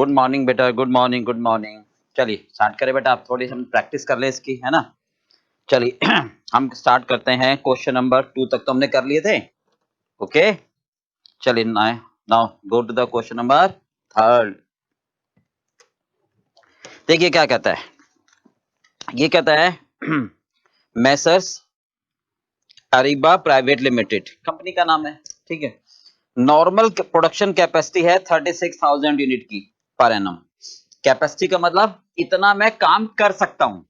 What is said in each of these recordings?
Good morning बेटा, good morning, good morning. चलिए start करें बेटा, आप थोड़ी हम प्रैक्टिस कर ले इसकी, है ना। चलिए हम स्टार्ट करते हैं। क्वेश्चन नंबर 2 तक तो हमने कर लिए थे। ओके, चलिए now go to the question number 3। देखिए क्या कहता है, ये कहता है messrs Areeba private limited company का नाम है, ठीक है। नॉर्मल प्रोडक्शन कैपेसिटी है 36,000 यूनिट की पर एनम। कैपेसिटी का मतलब इतना मैं काम कर सकता हूं।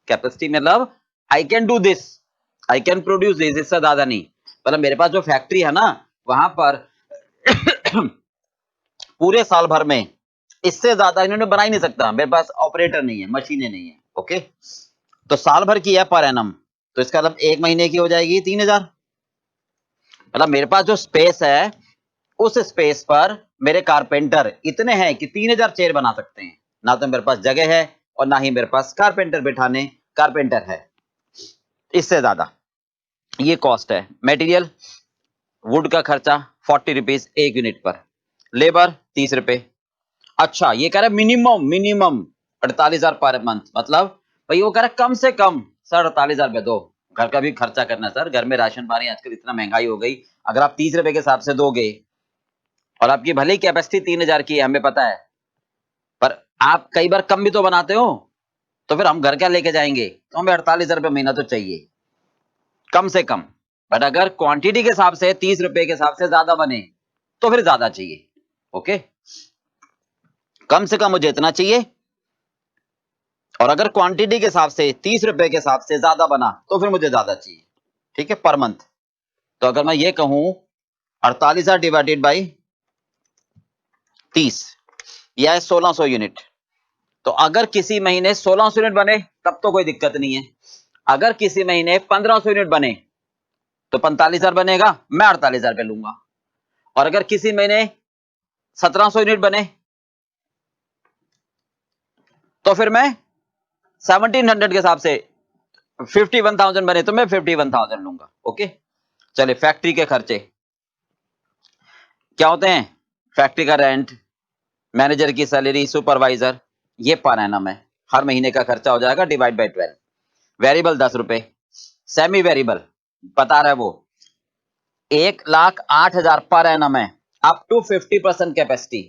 कैपेसिटी मतलब I can do this, I can produce this, इससे ज्यादा नहीं। मतलब मेरे पास जो फैक्ट्री है ना, वहां पर पूरे साल भर में इससे ज्यादा इन्होंने बना ही नहीं सकता। मेरे पास ऑपरेटर नहीं है, मशीनें नहीं है। ओके, तो साल भर की है पर एनम, तो इसका मतलब एक महीने की हो जाएगी 3,000। मतलब मेरे पास जो स्पेस है, उस स्पेस पर मेरे कारपेंटर इतने हैं कि 3,000 चेयर बना सकते हैं। ना तो मेरे पास जगह है और ना ही मेरे पास कारपेंटर बिठाने कारपेंटर है। इससे ज्यादा ये कॉस्ट है। मटेरियल वुड का खर्चा 40 रुपीज एक यूनिट पर, लेबर 30 रुपए। अच्छा, ये कह रहा है मिनिमम 48,000 पर मंथ। मतलब भाई वो कह रहा है कम से कम सर 48,000 रुपए दो। घर का भी खर्चा करना है सर, घर में राशन पानी आजकल इतना महंगाई हो गई। अगर आप 30 रुपए के हिसाब से दोगे और आपकी भले ही कैपेसिटी 3,000 की है, हमें पता है, पर आप कई बार कम भी तो बनाते हो, तो फिर हम घर क्या लेके जाएंगे। तो हमें 48,000 रुपए महीना तो चाहिए कम से कम। बट अगर क्वांटिटी के हिसाब से 30 रुपए के हिसाब से ज्यादा बने तो फिर ज्यादा चाहिए। ओके, कम से कम मुझे इतना चाहिए, और अगर क्वांटिटी के हिसाब से 30 रुपए के हिसाब से ज्यादा बना तो फिर मुझे ज्यादा चाहिए। ठीक है, पर मंथ। तो अगर मैं ये कहूं 48,000 डिवाइडेड बाई 30, यह है 1600 यूनिट। तो अगर किसी महीने 1600 यूनिट बने तब तो कोई दिक्कत नहीं है। अगर किसी महीने 1500 यूनिट बने तो 45,000 बनेगा, मैं 48,000 पे लूंगा। और अगर किसी महीने 1700 यूनिट बने तो फिर मैं 1700 के हिसाब से 51,000 बने तो मैं 51,000 लूंगा। ओके, चलिए फैक्ट्री के खर्चे क्या होते हैं। फैक्ट्री का रेंट, मैनेजर की सैलरी, सुपरवाइजर, ये पर एनम है। हर महीने का खर्चा हो जाएगा डिवाइड बाई 12। वेरिएबल 10 रुपए, सेमी वेरिएबल बता रहा है वो 1,08,000 पर एनम है, अप टू 50% कैपेसिटी।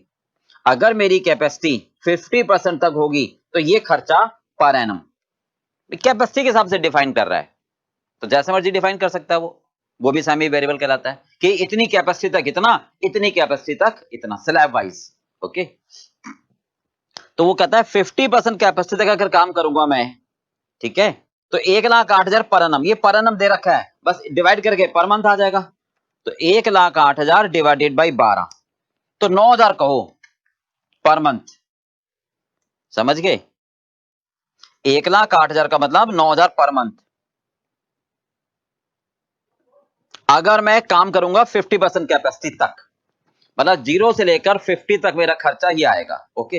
अगर मेरी कैपेसिटी 50% तक होगी तो ये खर्चा पर एनम कैपेसिटी के हिसाब से डिफाइन कर रहा है। तो जैसे मर्जी डिफाइन कर सकता है वो भी सेमी वेरिएबल कहलाता है कि इतनी कैपेसिटी तक इतना, इतनी कैपेसिटी तक इतना, स्लैब वाइज। ओके, तो वो कहता है 50% कैपेसिटी तक अगर काम करूंगा मैं, ठीक है, तो 1,08,000 पर एनम, ये पर एनम दे रखा है, बस डिवाइड करके पर मंथ आ जाएगा। तो 1,08,000 डिवाइडेड बाई 12, तो 9,000 कहो पर मंथ। समझ गए, 1,08,000 का मतलब 9,000 पर मंथ। अगर मैं काम करूंगा 50% कैपेसिटी तक, मतलब 0 से लेकर 50 तक मेरा खर्चा ही आएगा। ओके,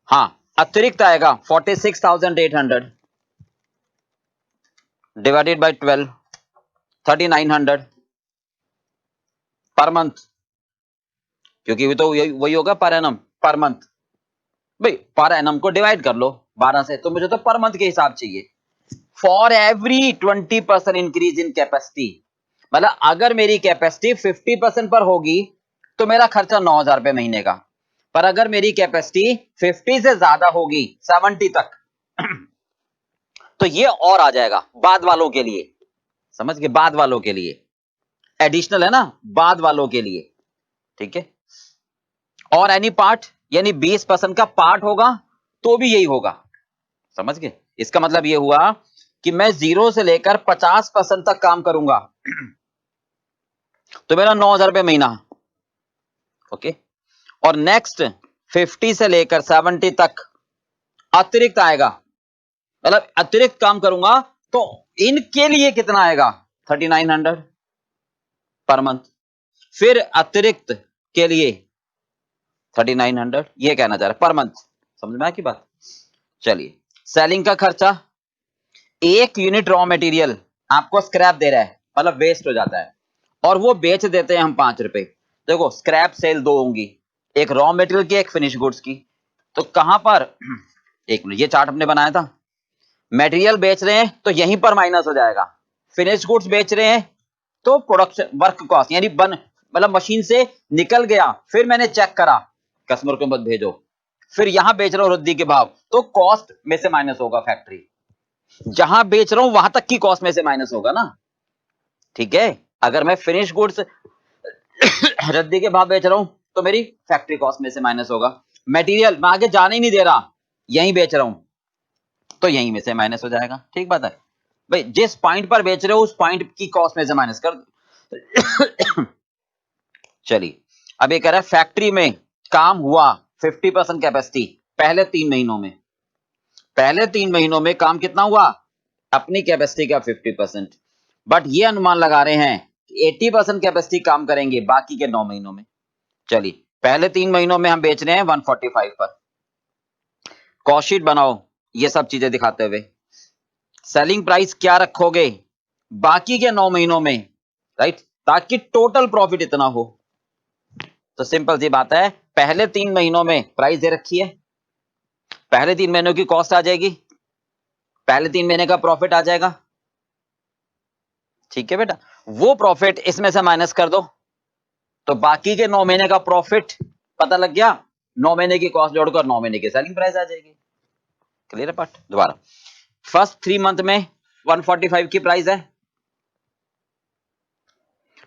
हाँ, अतिरिक्त आएगा 46,800 डिवाइडेड बाई 12, 3,900 पर मंथ, क्योंकि वो तो वही होगा पर एनम पर मंथ। भाई पर एनम को डिवाइड कर लो 12 से, तो मुझे तो पर मंथ के हिसाब चाहिए। For every 20% increase in capacity, मतलब अगर मेरी कैपेसिटी 50% पर होगी तो मेरा खर्चा 9,000 रुपए महीने का। पर अगर मेरी कैपेसिटी 50 से ज्यादा होगी 70 तक तो ये और आ जाएगा बाद वालों के लिए। समझ गए, बाद वालों के लिए एडिशनल है ना, बाद वालों के लिए। ठीक है, और एनी पार्ट यानी 20% का पार्ट होगा तो भी यही होगा। समझ गए, इसका मतलब ये हुआ कि मैं 0 से लेकर 50% तक काम करूंगा तो मेरा 9,000 रुपए महीना। ओके, और नेक्स्ट 50 से लेकर 70 तक अतिरिक्त आएगा, मतलब अतिरिक्त काम करूंगा तो इनके लिए कितना आएगा 3,900 पर मंथ। फिर अतिरिक्त के लिए 3,900, ये कहना चाह रहा है पर मंथ। समझ में आया की बात। चलिए, सेलिंग का खर्चा, एक यूनिट रॉ मटेरियल आपको स्क्रैप दे रहा है, मतलब वेस्ट हो जाता है, और वो बेच देते हैं हम 5 रुपए। देखो स्क्रैप सेल 2 होंगी, एक रॉ मटेरियल की, एक फिनिश गुड्स की। तो कहां पर, एक मिनट, ये चार्ट हमने बनाया था। मटेरियल बेच रहे हैं तो यहीं पर माइनस हो जाएगा। फिनिश गुड्स बेच रहे हैं तो प्रोडक्शन वर्क कॉस्ट, यानी मतलब मशीन से निकल गया, फिर मैंने चेक करा, कस्टमर को मत भेजो, फिर यहां बेच रहा हूं रद्दी के भाव, तो कॉस्ट में से माइनस होगा फैक्ट्री। जहां बेच रहा हूं वहां तक की कॉस्ट में से माइनस होगा ना। ठीक है, अगर मैं फिनिश गुड्स रद्दी के भाव बेच रहा हूं तो मेरी फैक्ट्री कॉस्ट में से माइनस होगा। मटेरियल मैं आगे जाने ही नहीं दे रहा, यहीं बेच रहा हूं, तो यहीं में से माइनस हो जाएगा। ठीक बात है भाई, जिस पॉइंट पर बेच रहे हो उस पॉइंट की कॉस्ट में से माइनस कर। चलिए, अब ये कह रहा है फैक्ट्री में काम हुआ 50% कैपेसिटी पहले 3 महीनों में। पहले 3 महीनों में काम कितना हुआ, अपनी कैपेसिटी का 50%। बट ये अनुमान लगा रहे हैं कि 80% कैपेसिटी काम करेंगे बाकी के 9 महीनों में। चलिए, पहले 3 महीनों में हम बेच रहे हैं 145 पर। कॉस्ट शीट बनाओ ये सब चीजें दिखाते हुए। सेलिंग प्राइस क्या रखोगे बाकी के 9 महीनों में, राइट, ताकि टोटल प्रॉफिट इतना हो। तो सिंपल सी बात है, पहले 3 महीनों में प्राइस दे रखी है, पहले 3 महीनों की कॉस्ट आ जाएगी, पहले 3 महीने का प्रॉफिट आ जाएगा। ठीक है बेटा, वो प्रॉफिट इसमें से माइनस कर दो, तो बाकी के 9 महीने का प्रॉफिट पता लग गया, 9 महीने की कॉस्ट जोड़कर 9 महीने की सेलिंग प्राइस आ जाएगी। क्लियर है पार्ट? दोबारा, फर्स्ट 3 मंथ में 145 की प्राइस है,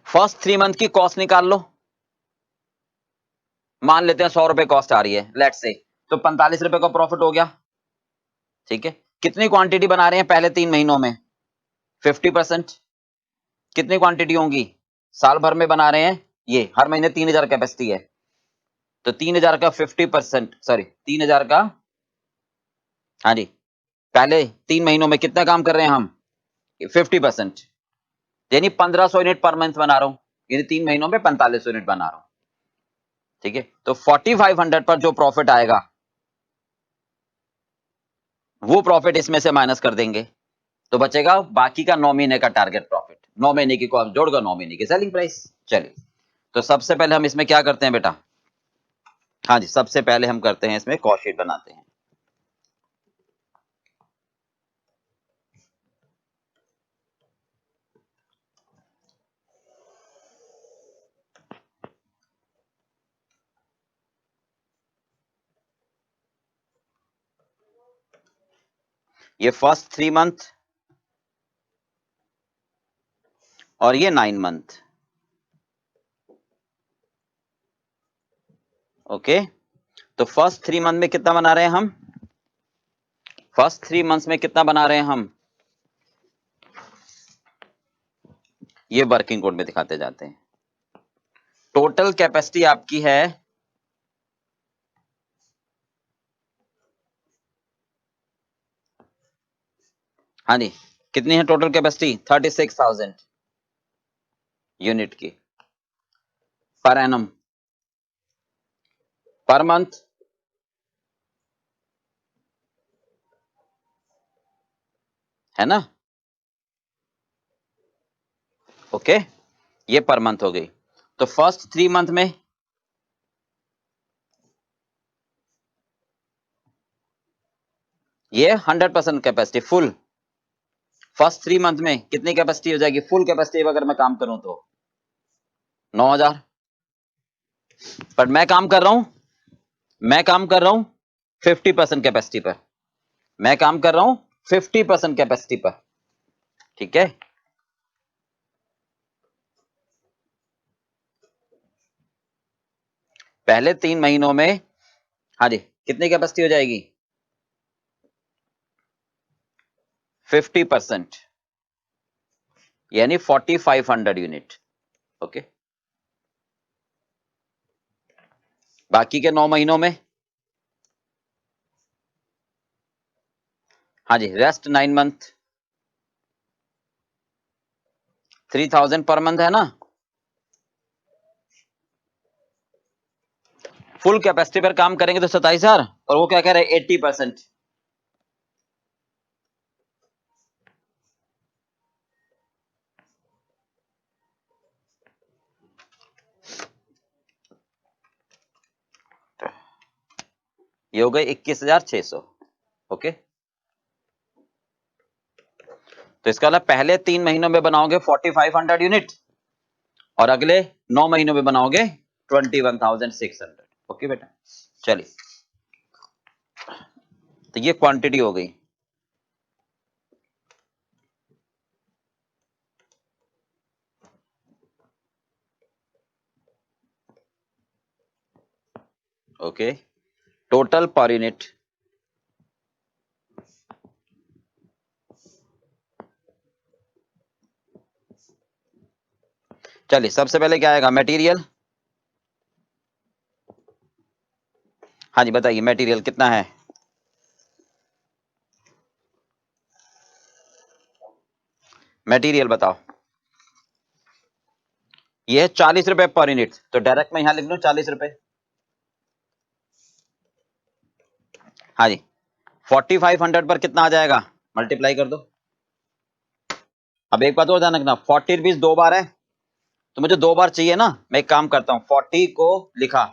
फर्स्ट 3 मंथ की कॉस्ट निकाल लो, मान लेते हैं 100 रुपए कॉस्ट आ रही है, लेट से, तो 45 रुपए का प्रॉफिट हो गया। ठीक है, कितनी क्वांटिटी बना रहे हैं पहले 3 महीनों में, 50%। कितनी क्वांटिटी होंगी, साल भर में बना रहे हैं, ये हर महीने 3000 कैपेसिटी है, तो 3000 का 50%, सॉरी 3000 का, हाँ जी, पहले 3 महीनों में कितना काम कर रहे हैं हम, 50%, यानी 1500 यूनिट पर मंथ बना रहा हूं, यानी 3 महीनों में 4500 यूनिट बना रहा हूं। ठीक है, तो 4500 पर जो प्रॉफिट आएगा वो प्रॉफिट इसमें से माइनस कर देंगे, तो बचेगा बाकी का 9 महीने का टारगेट प्रॉफिट, 9 महीने की कॉस्ट जोड़कर 9 महीने की सेलिंग प्राइस। चलिए, तो सबसे पहले हम इसमें क्या करते हैं बेटा, हाँ जी, सबसे पहले हम करते हैं इसमें कॉस्ट शीट बनाते हैं। ये फर्स्ट 3 मंथ और ये 9 मंथ। ओके, तो फर्स्ट 3 मंथ में कितना बना रहे हैं हम, फर्स्ट 3 मंथ्स में कितना बना रहे हैं हम, ये वर्किंग कोड में दिखाते जाते हैं। टोटल कैपेसिटी आपकी है, हाँ जी, कितनी है टोटल कैपेसिटी, 36,000 यूनिट की पर एनम, पर मंथ, है ना। ओके, ये पर मंथ हो गई। तो फर्स्ट 3 मंथ में ये 100% कैपेसिटी फुल, फर्स्ट 3 मंथ में कितनी कैपेसिटी हो जाएगी, फुल कैपेसिटी अगर मैं काम करूं तो 9000। पर मैं काम कर रहा हूं, मैं काम कर रहा हूं 50% कैपेसिटी पर, मैं काम कर रहा हूं 50% कैपेसिटी पर। ठीक है, पहले 3 महीनों में, हाँ जी, कितनी कैपेसिटी हो जाएगी, 50%, यानी 4500 यूनिट। ओके, बाकी के 9 महीनों में, हाँ जी, रेस्ट 9 मंथ, 3000 पर मंथ है ना। फुल कैपेसिटी पर काम करेंगे तो 27,000, और वो क्या कह रहे हैं 80%। ये हो गए 21,600। ओके, तो इसका मतलब पहले 3 महीनों में बनाओगे 4500 यूनिट और अगले 9 महीनों में बनाओगे 21,600। ओके बेटा, चलिए, तो ये क्वांटिटी हो गई। ओके, टोटल पर यूनिट, चलिए सबसे पहले क्या आएगा, मटेरियल। हाँ जी बताइए, मटेरियल कितना है? मटेरियल बताओ। ये है 40 रुपए पर यूनिट, तो डायरेक्ट मैं यहां लिख लूं 40 रुपए। हाँ जी, 4500 पर कितना आ जाएगा, मल्टीप्लाई कर दो। अब एक बात और ध्यान रखना, 40 रुपीज 2 बार है, तो मुझे 2 बार चाहिए ना। मैं एक काम करता हूं, 40 को लिखा,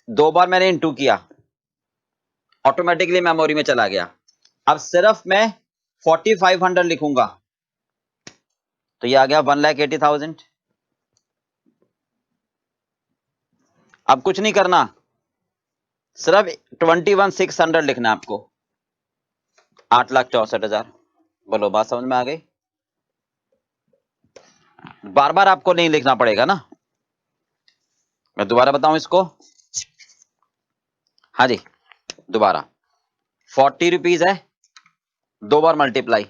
2 बार मैंने इंटू किया, ऑटोमेटिकली मेमोरी में चला गया। अब सिर्फ मैं 4500 लिखूंगा, तो ये आ गया 1,80,000। अब कुछ नहीं करना, सिर्फ 21,600 लिखना है आपको, 8,64,000। बोलो, बात समझ में आ गई? बार बार आपको नहीं लिखना पड़ेगा ना, मैं दोबारा बताऊं इसको। हाँ जी, दोबारा 40 रुपीज है, 2 बार मल्टीप्लाई,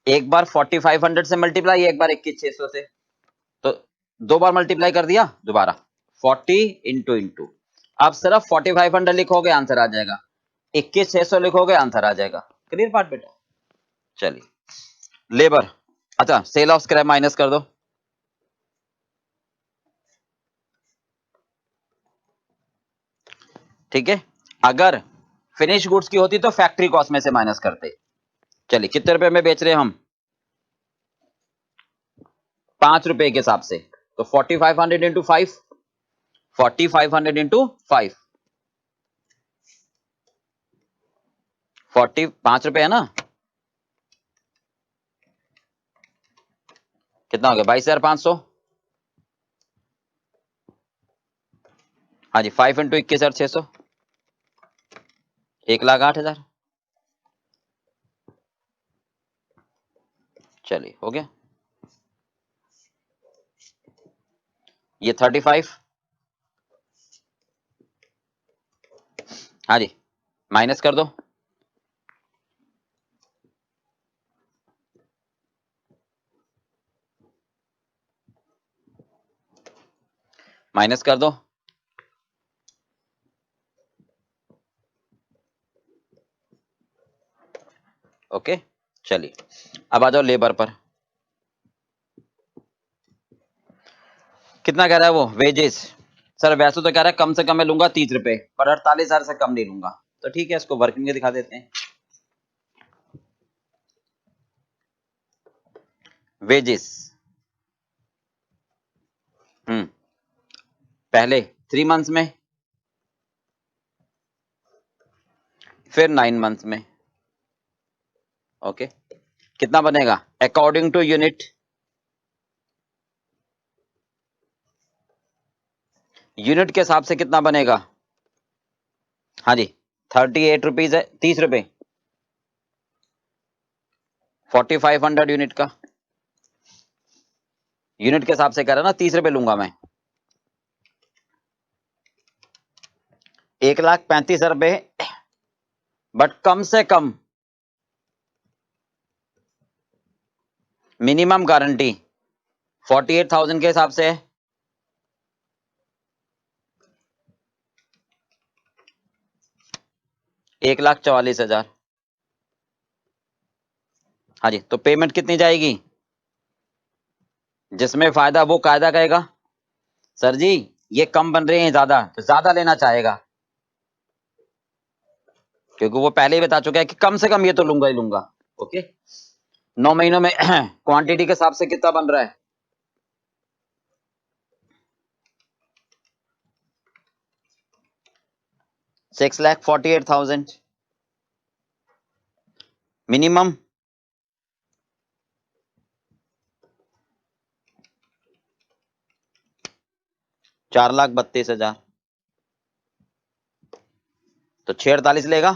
एक बार 4500 से मल्टीप्लाई, एक बार 21,600 से, तो 2 बार मल्टीप्लाई कर दिया, दोबारा 40 इंटू इंटू। अब सिर्फ 4500 लिखोगे आंसर आ जाएगा, 21,600 लिखोगे आंसर आ जाएगा। क्लियर पार्ट बेटा? चलिए, लेबर, अच्छा सेल ऑफ स्क्रैप माइनस कर दो। ठीक है, अगर फिनिश गुड्स की होती तो फैक्ट्री कॉस्ट में से माइनस करते। चलिए, कितने रुपए में बेच रहे हैं हम, 5 रुपए के हिसाब से, तो 4500 इंटू 5, 4500 इंटू 5, 5 रुपए है ना, कितना हो गया, 22,500। हाँ जी, 5 इंटू 21,600, 1,08,000। चलिए, हो गया। ये 35, हाँ जी, माइनस कर दो, माइनस कर दो, ओके। चलिए, अब आ जाओ लेबर पर, कितना कह रहा है वो, वेजेस। सर वैसे तो कह रहा है कम से कम मैं लूंगा 30 रुपए, पर 48,000 से कम नहीं लूंगा, तो ठीक है, इसको वर्किंग में दिखा देते हैं। वेजेस, पहले 3 मंथ्स में, फिर 9 मंथ्स में। ओके, कितना बनेगा अकॉर्डिंग टू यूनिट, यूनिट के हिसाब से कितना बनेगा। हाँ जी, 38 रुपीज है, 30 रुपए, 4500 यूनिट का, यूनिट के हिसाब से कह रहा ना, 30 रुपए लूंगा मैं, 1,35,000 रुपए, बट कम से कम मिनिमम गारंटी 48,000 के हिसाब से है, 1,44,000। हाँ जी, तो पेमेंट कितनी जाएगी, जिसमें फायदा वो कायदा कहेगा, सर जी ये कम बन रहे हैं ज्यादा, तो ज्यादा लेना चाहेगा, क्योंकि वो पहले ही बता चुका है कि कम से कम ये तो लूंगा ही लूंगा। ओके, 9 महीनों में क्वांटिटी के हिसाब से कितना बन रहा है, 6,48,000 मिनिमम 4,32,000। तो 6,48 लेगा,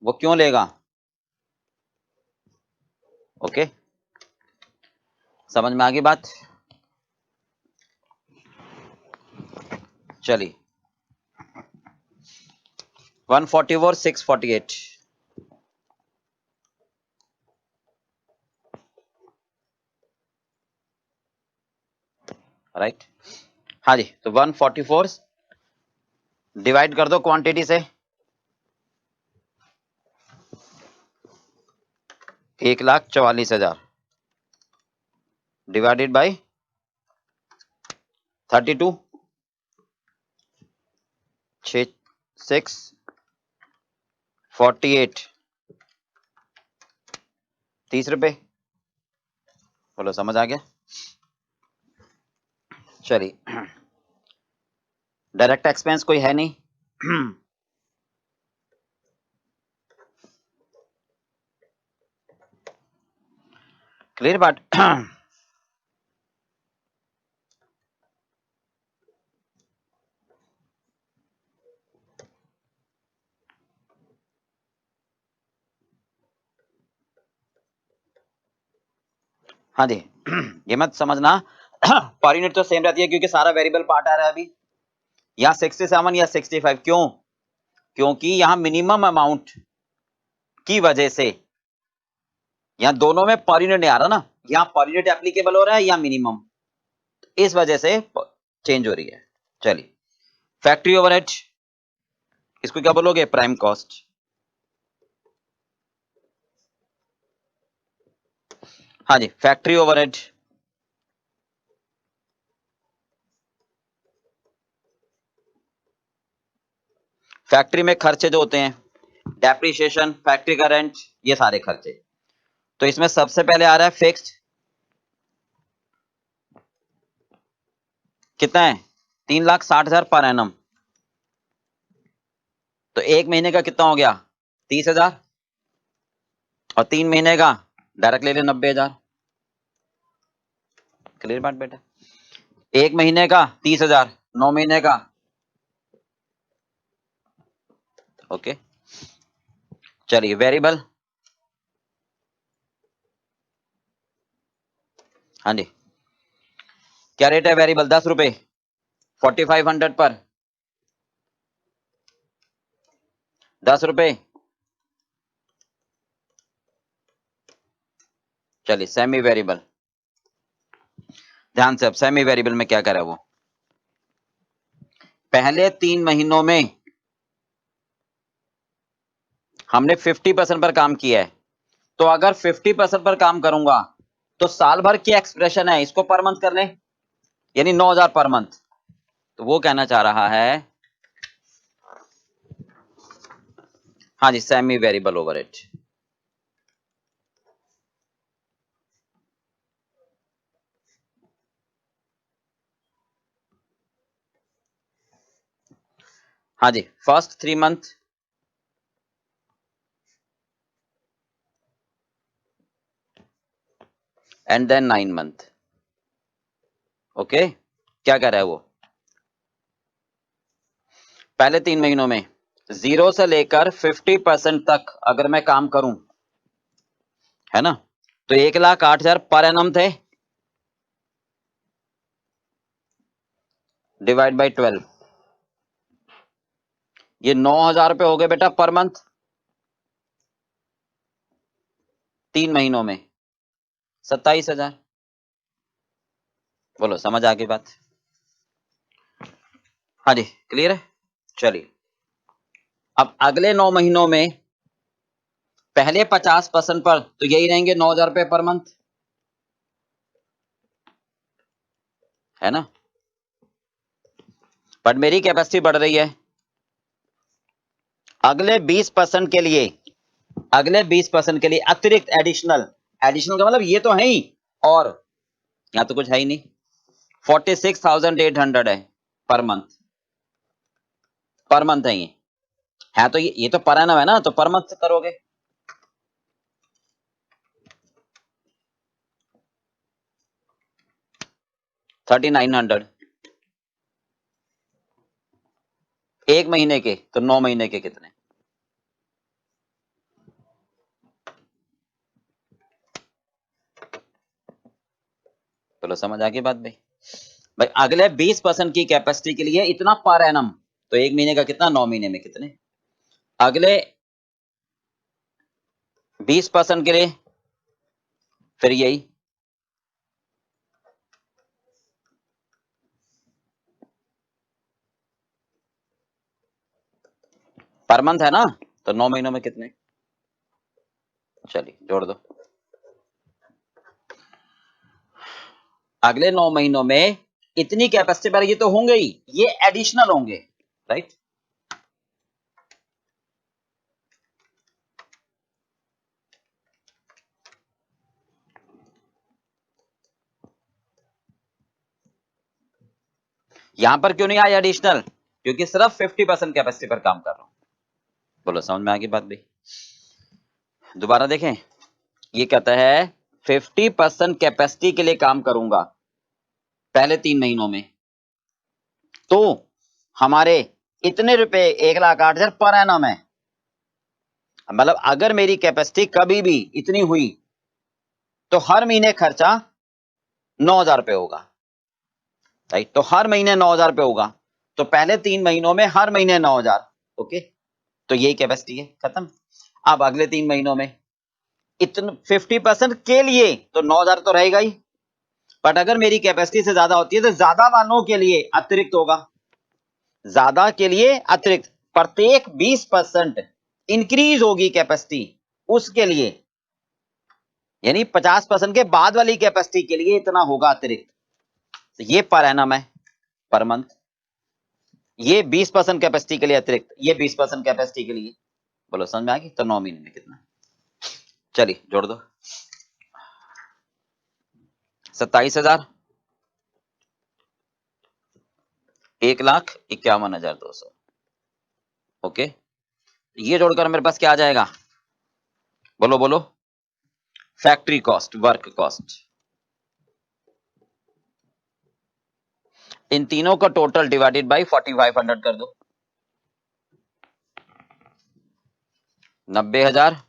वो क्यों लेगा? ओके, समझ में आ गई बात? चलिए 144 648 राइट। हाँ जी, तो 144 डिवाइड कर दो क्वांटिटी से, 1,44,000 डिवाइडेड बाय 32 648 30 रुपए। बोलो समझ आ गया? चलिए डायरेक्ट एक्सपेंस कोई है नहीं। क्लियर बात? हाँ जी, ये मत समझना पर यूनिट तो सेम रहती है क्योंकि सारा वेरिएबल पार्ट आ रहा है अभी। या 67 या 65 क्यों? क्योंकि यहां मिनिमम अमाउंट की वजह से यहां दोनों में पर यूनिट नहीं आ रहा ना, यहां पर यूनिट एप्लीकेबल हो रहा है या मिनिमम, इस वजह से चेंज हो रही है। चलिए फैक्ट्री ओवरहेड, इसको क्या बोलोगे? Prime cost. हाँ जी, फैक्ट्री ओवरहेड फैक्ट्री में खर्चे जो होते हैं, डेप्रिसिएशन, फैक्ट्री का रेंट, ये सारे खर्चे। तो इसमें सबसे पहले आ रहा है फिक्स्ड, कितना है? 3,60,000 पर एनम। तो एक महीने का कितना हो गया? 30,000। और 3 महीने का डायरेक्ट ले ले 90,000। क्लियर बात बेटा? एक महीने का 30,000, 9 महीने का। ओके चलिए वेरिएबल, हाँ जी क्या रेट है वेरिएबल? 10 रुपए 4500 पर 10 रुपए। चलिए सेमी वेरिएबल, ध्यान से। अब सेमी वेरिएबल में क्या करे वो, पहले 3 महीनों में हमने 50% पर काम किया है, तो अगर 50% पर काम करूंगा तो साल भर की एक्सप्रेशन है, इसको पर मंथ कर ले, यानी 9,000 पर मंथ। तो वो कहना चाह रहा है, हाँ जी सेमी वेरिएबल ओवरहेड। हाँ जी first 3 month and then 9 month. Okay क्या कह रहा है वो, पहले 3 महीनों में 0 से लेकर 50% तक अगर मैं काम करूं, है ना, तो 1,08,000 पर एनम थे, डिवाइड बाई 12, ये 9,000 रुपए हो गए बेटा पर मंथ 3 महीनों में, 27,000। बोलो समझ आ गई बात? हाँ जी क्लियर है। चलिए अब अगले 9 महीनों में पहले 50% पर तो यही रहेंगे 9,000 रुपए पर मंथ, है ना, बट मेरी कैपेसिटी बढ़ रही है। अगले 20% के लिए, अगले 20% के लिए अतिरिक्त एडिशनल, एडिशनल का मतलब ये तो है ही, और यहां तो कुछ है ही नहीं, 46,800 है पर मंथ, पर मंथ है ये। है तो ये तो पर एनम है ना, तो पर मंथ करोगे। $3900 एक महीने के, तो 9 महीने के कितने? चलो समझ आ गई बात भाई। भाई अगले 20% की कैपेसिटी के लिए इतना पर एनम, तो एक महीने का कितना, 9 महीने में कितने? अगले 20% के लिए फिर यही, पर मंथ है ना, तो 9 महीनों में कितने? चलिए जोड़ दो। अगले 9 महीनों में इतनी कैपेसिटी पर, ये तो होंगे ही, ये एडिशनल होंगे, राइट। यहां पर क्यों नहीं आया एडिशनल? क्योंकि सिर्फ 50% कैपेसिटी पर काम कर रहा हूं। बोलो समझ में आ गई बात भाई? दोबारा देखें, ये कहता है 50% कैपेसिटी के लिए काम करूंगा पहले 3 महीनों में, तो हमारे इतने रुपए 1,08,000 पर एनम है। मतलब अगर मेरी कैपेसिटी कभी भी इतनी हुई तो हर महीने खर्चा 9,000 रुपए होगा, राइट। तो हर महीने 9,000 रुपए होगा, तो पहले 3 महीनों में हर महीने 9,000। ओके, तो यही कैपेसिटी है, खत्म। अब अगले 3 महीनों में इतने 50% के लिए तो 9,000 तो रहेगा ही, बट अगर मेरी कैपेसिटी से ज्यादा होती है तो ज्यादा वालों के लिए अतिरिक्त होगा, ज्यादा के लिए अतिरिक्त। प्रत्येक 20% इंक्रीज होगी कैपेसिटी, उसके लिए, यानी 50% के बाद वाली कैपेसिटी के लिए इतना होगा अतिरिक्त। तो ये पर एनम है, पर मंथ। ये 20% कैपेसिटी के लिए अतिरिक्त, ये 20% कैपेसिटी के लिए। बोलो समझ में आ गई? तो 9 महीने में कितना? चलिए जोड़ दो। 27,000, 1,51,200। ओके, ये जोड़कर मेरे पास क्या आ जाएगा? बोलो बोलो। फैक्ट्री कॉस्ट, वर्क कॉस्ट, इन तीनों का टोटल डिवाइडेड बाई 4,500 कर दो। 90,000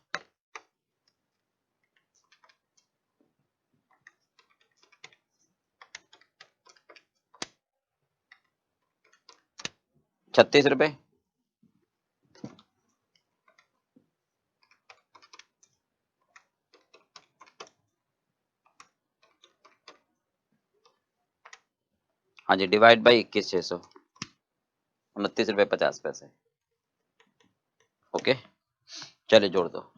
₹36। हाँ जी, डिवाइड बाई 21,600, ₹29.50। ओके, चलिए जोड़ दो।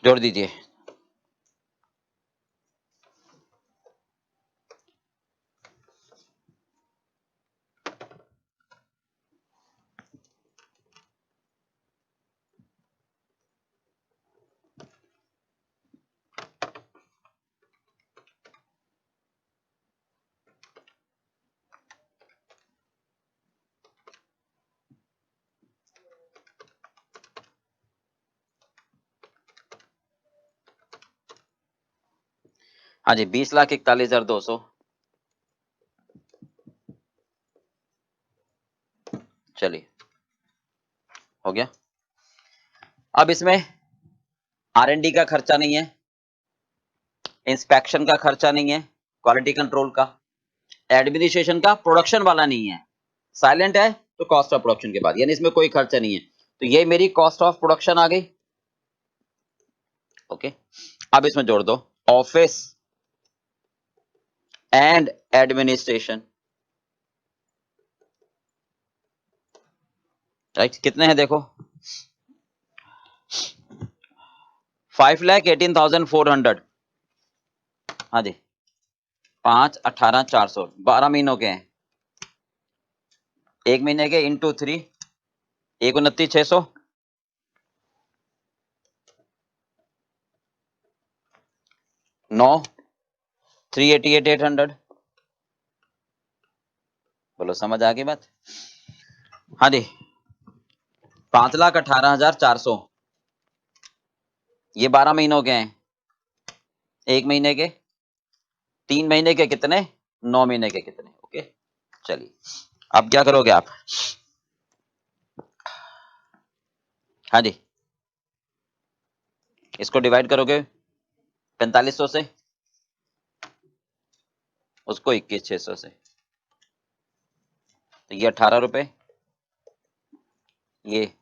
जोड़ दीजिए। हाँ जी, 20,41,200। चलिए हो गया। अब इसमें R&D का खर्चा नहीं है, इंस्पेक्शन का खर्चा नहीं है, क्वालिटी कंट्रोल का, एडमिनिस्ट्रेशन का, प्रोडक्शन वाला नहीं है। साइलेंट है तो कॉस्ट ऑफ प्रोडक्शन के बाद, यानी इसमें कोई खर्चा नहीं है। तो ये मेरी कॉस्ट ऑफ प्रोडक्शन आ गई। ओके, अब इसमें जोड़ दो ऑफिस एंड एडमिनिस्ट्रेशन, राइट। कितने हैं देखो, 5,18,400। हाँ जी, 5,18,400, 12 महीनों के हैं। एक महीने के इंटू 3, 1,29,600, 9, 388,800। बोलो समझ आ गई बात? हाँ जी, 5,18,400 ये 12 महीनों के हैं। 1 महीने के, 3 महीने के कितने, 9 महीने के कितने। ओके, चलिए अब क्या करोगे आप? हाँ जी, इसको डिवाइड करोगे 4500 से, उसको 21,600 से, तो ये 18 रुपए, ये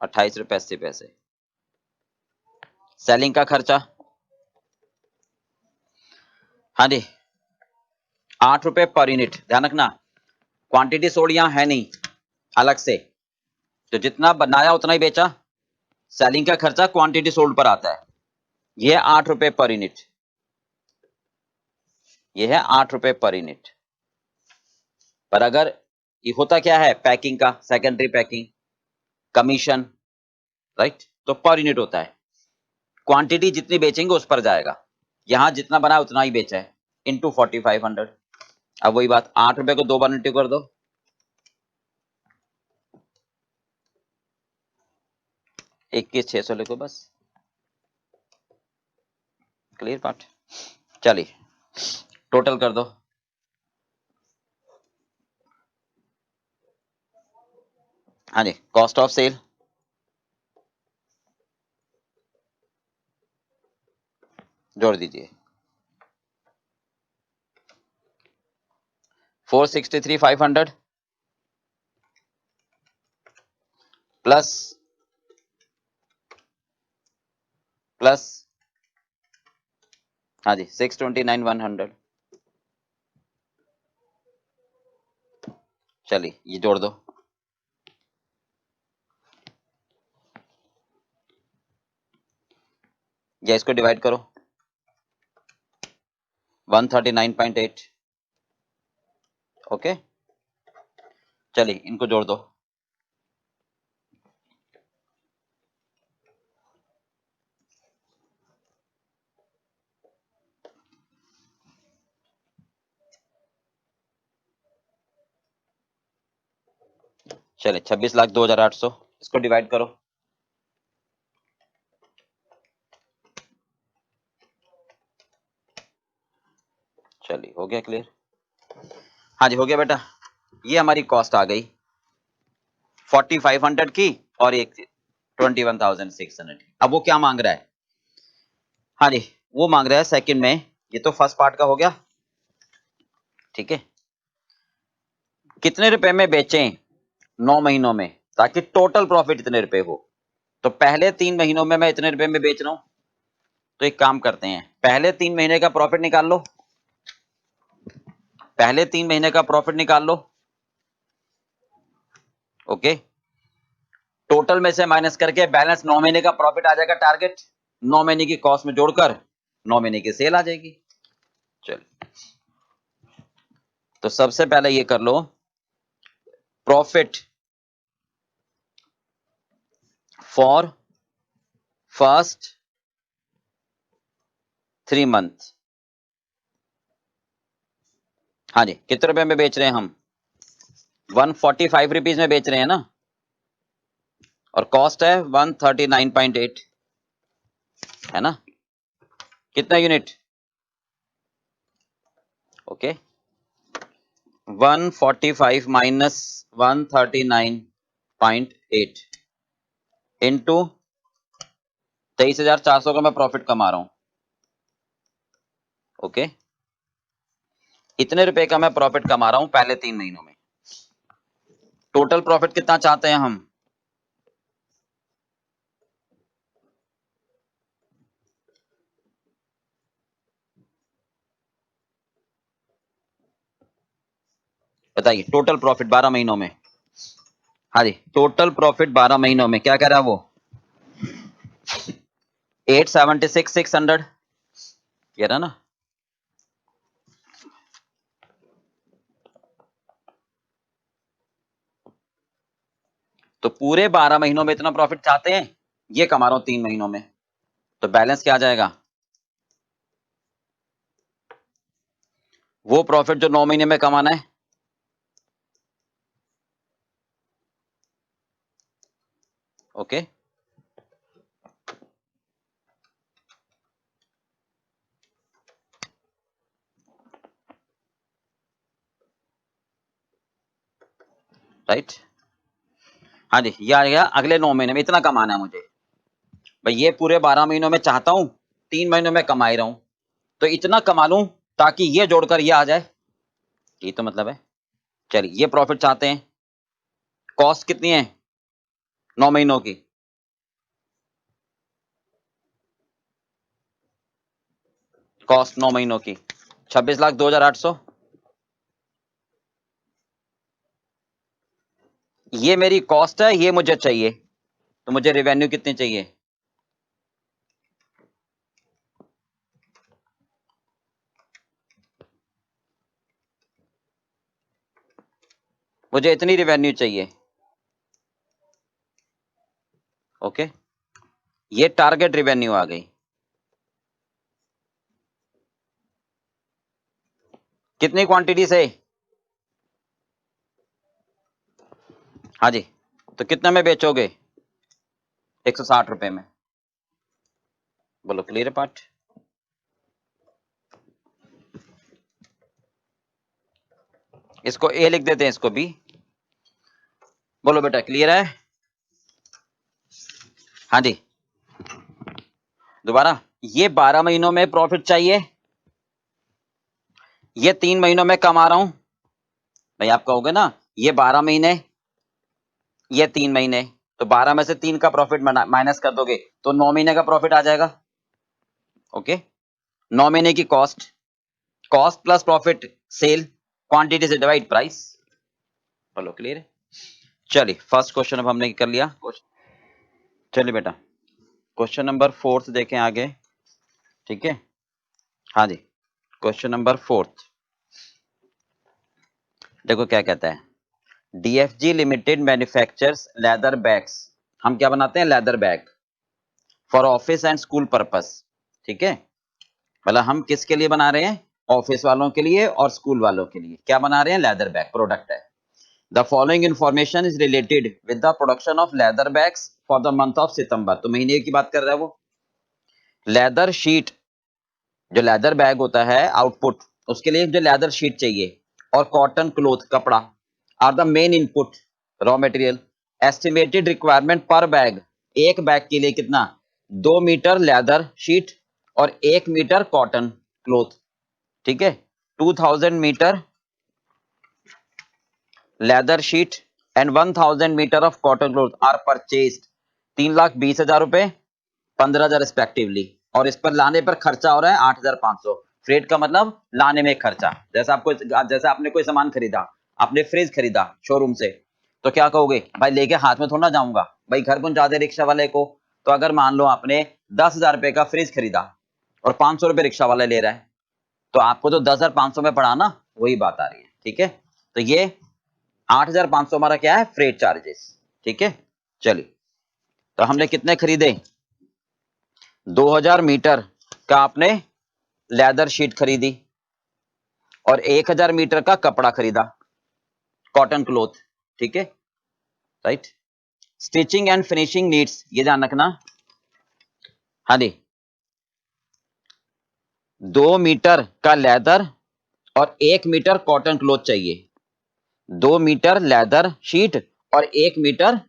28 रुपए 80 पैसे। सेलिंग का खर्चा, हाँ जी, 8 रुपए पर यूनिट। ध्यान रखना, क्वांटिटी सोल्ड यहां है नहीं अलग से, तो जितना बनाया उतना ही बेचा। सेलिंग का खर्चा क्वांटिटी सोल्ड पर आता है। यह है 8 रुपए पर यूनिट, यह है 8 रुपए पर यूनिट। पर अगर ये होता क्या है, पैकिंग का, सेकेंडरी पैकिंग, कमीशन, राइट, तो पर यूनिट होता है। क्वांटिटी जितनी बेचेंगे उस पर जाएगा। यहां जितना बना उतना ही बेचा है, इंटू 4500। अब वही बात, 8 रुपए को 2 बार इंटू कर दो, 21,600 लिखो बस। क्लियर बात? चलिए टोटल कर दो। हाँ जी, कॉस्ट ऑफ सेल, जोड़ दीजिए 463,500 प्लस प्लस, हाँ जी, 629,100। चलिए ये जोड़ दो, या इसको डिवाइड करो 139.8। ओके, चलिए इनको जोड़ दो, चलिए 26,02,800। इसको डिवाइड करो, चलिए हो गया क्लियर? हाँ जी हो गया बेटा। ये हमारी कॉस्ट आ गई 4,500 की और एक 21,600 की। अब वो क्या मांग रहा है? हाँ जी, वो मांग रहा है सेकंड में, ये तो फर्स्ट पार्ट का हो गया, ठीक है। कितने रुपए में बेचें 9 महीनों में, ताकि टोटल प्रॉफिट इतने रुपए हो। तो पहले 3 महीनों में मैं इतने रुपए में बेच रहा हूं, तो एक काम करते हैं, पहले 3 महीने का प्रॉफिट निकाल लो, पहले 3 महीने का प्रॉफिट निकाल लो। ओके, टोटल में से माइनस करके बैलेंस 9 महीने का प्रॉफिट आ जाएगा, टारगेट 9 महीने की कॉस्ट में जोड़कर 9 महीने की सेल आ जाएगी। चलिए तो सबसे पहले ये कर लो, प्रॉफिट फॉर फर्स्ट 3 मंथ। हाँ जी, कितने रुपए में बेच रहे हैं हम? 145 रुपीज में बेच रहे हैं ना, और कॉस्ट है 139.8, है ना? कितना यूनिट? ओके, 145 माइनस 139.8 इंटू 23,400 का मैं प्रॉफिट कमा रहा हूं। ओके, इतने रुपए का मैं प्रॉफिट कमा रहा हूं पहले 3 महीनों में। टोटल प्रॉफिट कितना चाहते हैं हम? बताइए, टोटल प्रॉफिट 12 महीनों में। हाँ जी, टोटल प्रॉफिट 12 महीनों में क्या कह रहा है वो? 876,600 कह रहा ना। तो पूरे 12 महीनों में इतना प्रॉफिट चाहते हैं, ये कमा रहा हूं 3 महीनों में, तो बैलेंस क्या आ जाएगा? वो प्रॉफिट जो 9 महीने में कमाना है, ओके। राइट, हाँ जी, ये आ गया अगले 9 महीने में इतना कमाना है मुझे। भाई ये पूरे 12 महीनों में चाहता हूं, 3 महीनों में कमा ही रहा हूं, तो इतना कमा लूं ताकि ये जोड़कर ये आ जाए, ये तो मतलब है। चलिए ये प्रॉफिट चाहते हैं, कॉस्ट कितनी है 9 महीनों की? कॉस्ट 9 महीनों की 26,02,800। ये मेरी कॉस्ट है, ये मुझे चाहिए, तो मुझे रेवेन्यू कितनी चाहिए? मुझे इतनी रेवेन्यू चाहिए, ओके। ये टारगेट रेवेन्यू आ गई, कितनी क्वांटिटी से? हाँ जी, तो कितने में बेचोगे? 160 रुपए में। बोलो क्लियर पार्ट? इसको ए लिख देते हैं, इसको बी। बोलो बेटा क्लियर है? हाँ जी, दोबारा, ये 12 महीनों में प्रॉफिट चाहिए, ये 3 महीनों में कमा रहा हूं। भाई आप कहोगे ना ये 12 महीने, ये 3 महीने, तो 12 में से 3 का प्रॉफिट माइनस कर दोगे तो 9 महीने का प्रॉफिट आ जाएगा, ओके। 9 महीने की cost, cost plus profit sale, quantity से डिवाइड प्राइस। बोलो क्लियर है? चलिए फर्स्ट क्वेश्चन अब हमने कर लिया। चलिए बेटा क्वेश्चन नंबर 4 देखें आगे, ठीक है। हाँ जी, क्वेश्चन नंबर 4 देखो क्या कहता है। DFG limited manufactures leather bags, हम क्या बनाते हैं? Leather bag for office and school purpose, ठीक है। मतलब हम किसके लिए बना रहे हैं? ऑफिस वालों के लिए और स्कूल वालों के लिए क्या बना रहे हैं? लेदर बैग प्रोडक्ट है। The following information is related with the production of leather bags for the month of September, तो महीने की बात कर रहा है वो। लेदर शीट, जो लेदर बैग होता है आउटपुट, उसके लिए जो लेदर शीट चाहिए, और कॉटन क्लोथ कपड़ा are the main input raw material. Estimated requirement per bag, एक बैग के लिए कितना? 2 मीटर लेदर शीट और 1 मीटर कॉटन क्लोथ, ठीक है। 2000 metre leather sheet and 1000 metre of cotton cloth are purchased, 3,20,000 रुपए, 15,000 रिस्पेक्टिवली। और इस पर लाने पर खर्चा हो रहा है 8,500। फ्रेट का मतलब लाने में खर्चा। जैसे आपने कोई सामान खरीदा, आपने फ्रिज खरीदा शोरूम से, तो क्या कहोगे? भाई लेके हाथ में थोड़ा ना जाऊंगा, भाई घर पहुंचा दे रिक्शा वाले को। तो अगर मान लो आपने 10,000 रुपए का फ्रिज खरीदा और 500 रुपए रिक्शा वाला ले रहा है, तो आपको तो 10,500 में पड़ा ना, वही बात आ रही है, ठीक है। तो ये 8,500 हमारा क्या है? फ्रेट चार्जेस, ठीक है। चलिए, तो हमने कितने खरीदे? 2,000 मीटर का आपने लेदर शीट खरीदी और 1,000 मीटर का कपड़ा खरीदा, कॉटन क्लोथ, ठीक है। Right, stitching and finishing needs, ये ध्यान रखना। हाँ जी, 2 मीटर का लेदर और 1 मीटर कॉटन क्लोथ चाहिए। 2 मीटर लेदर शीट और 1 मीटर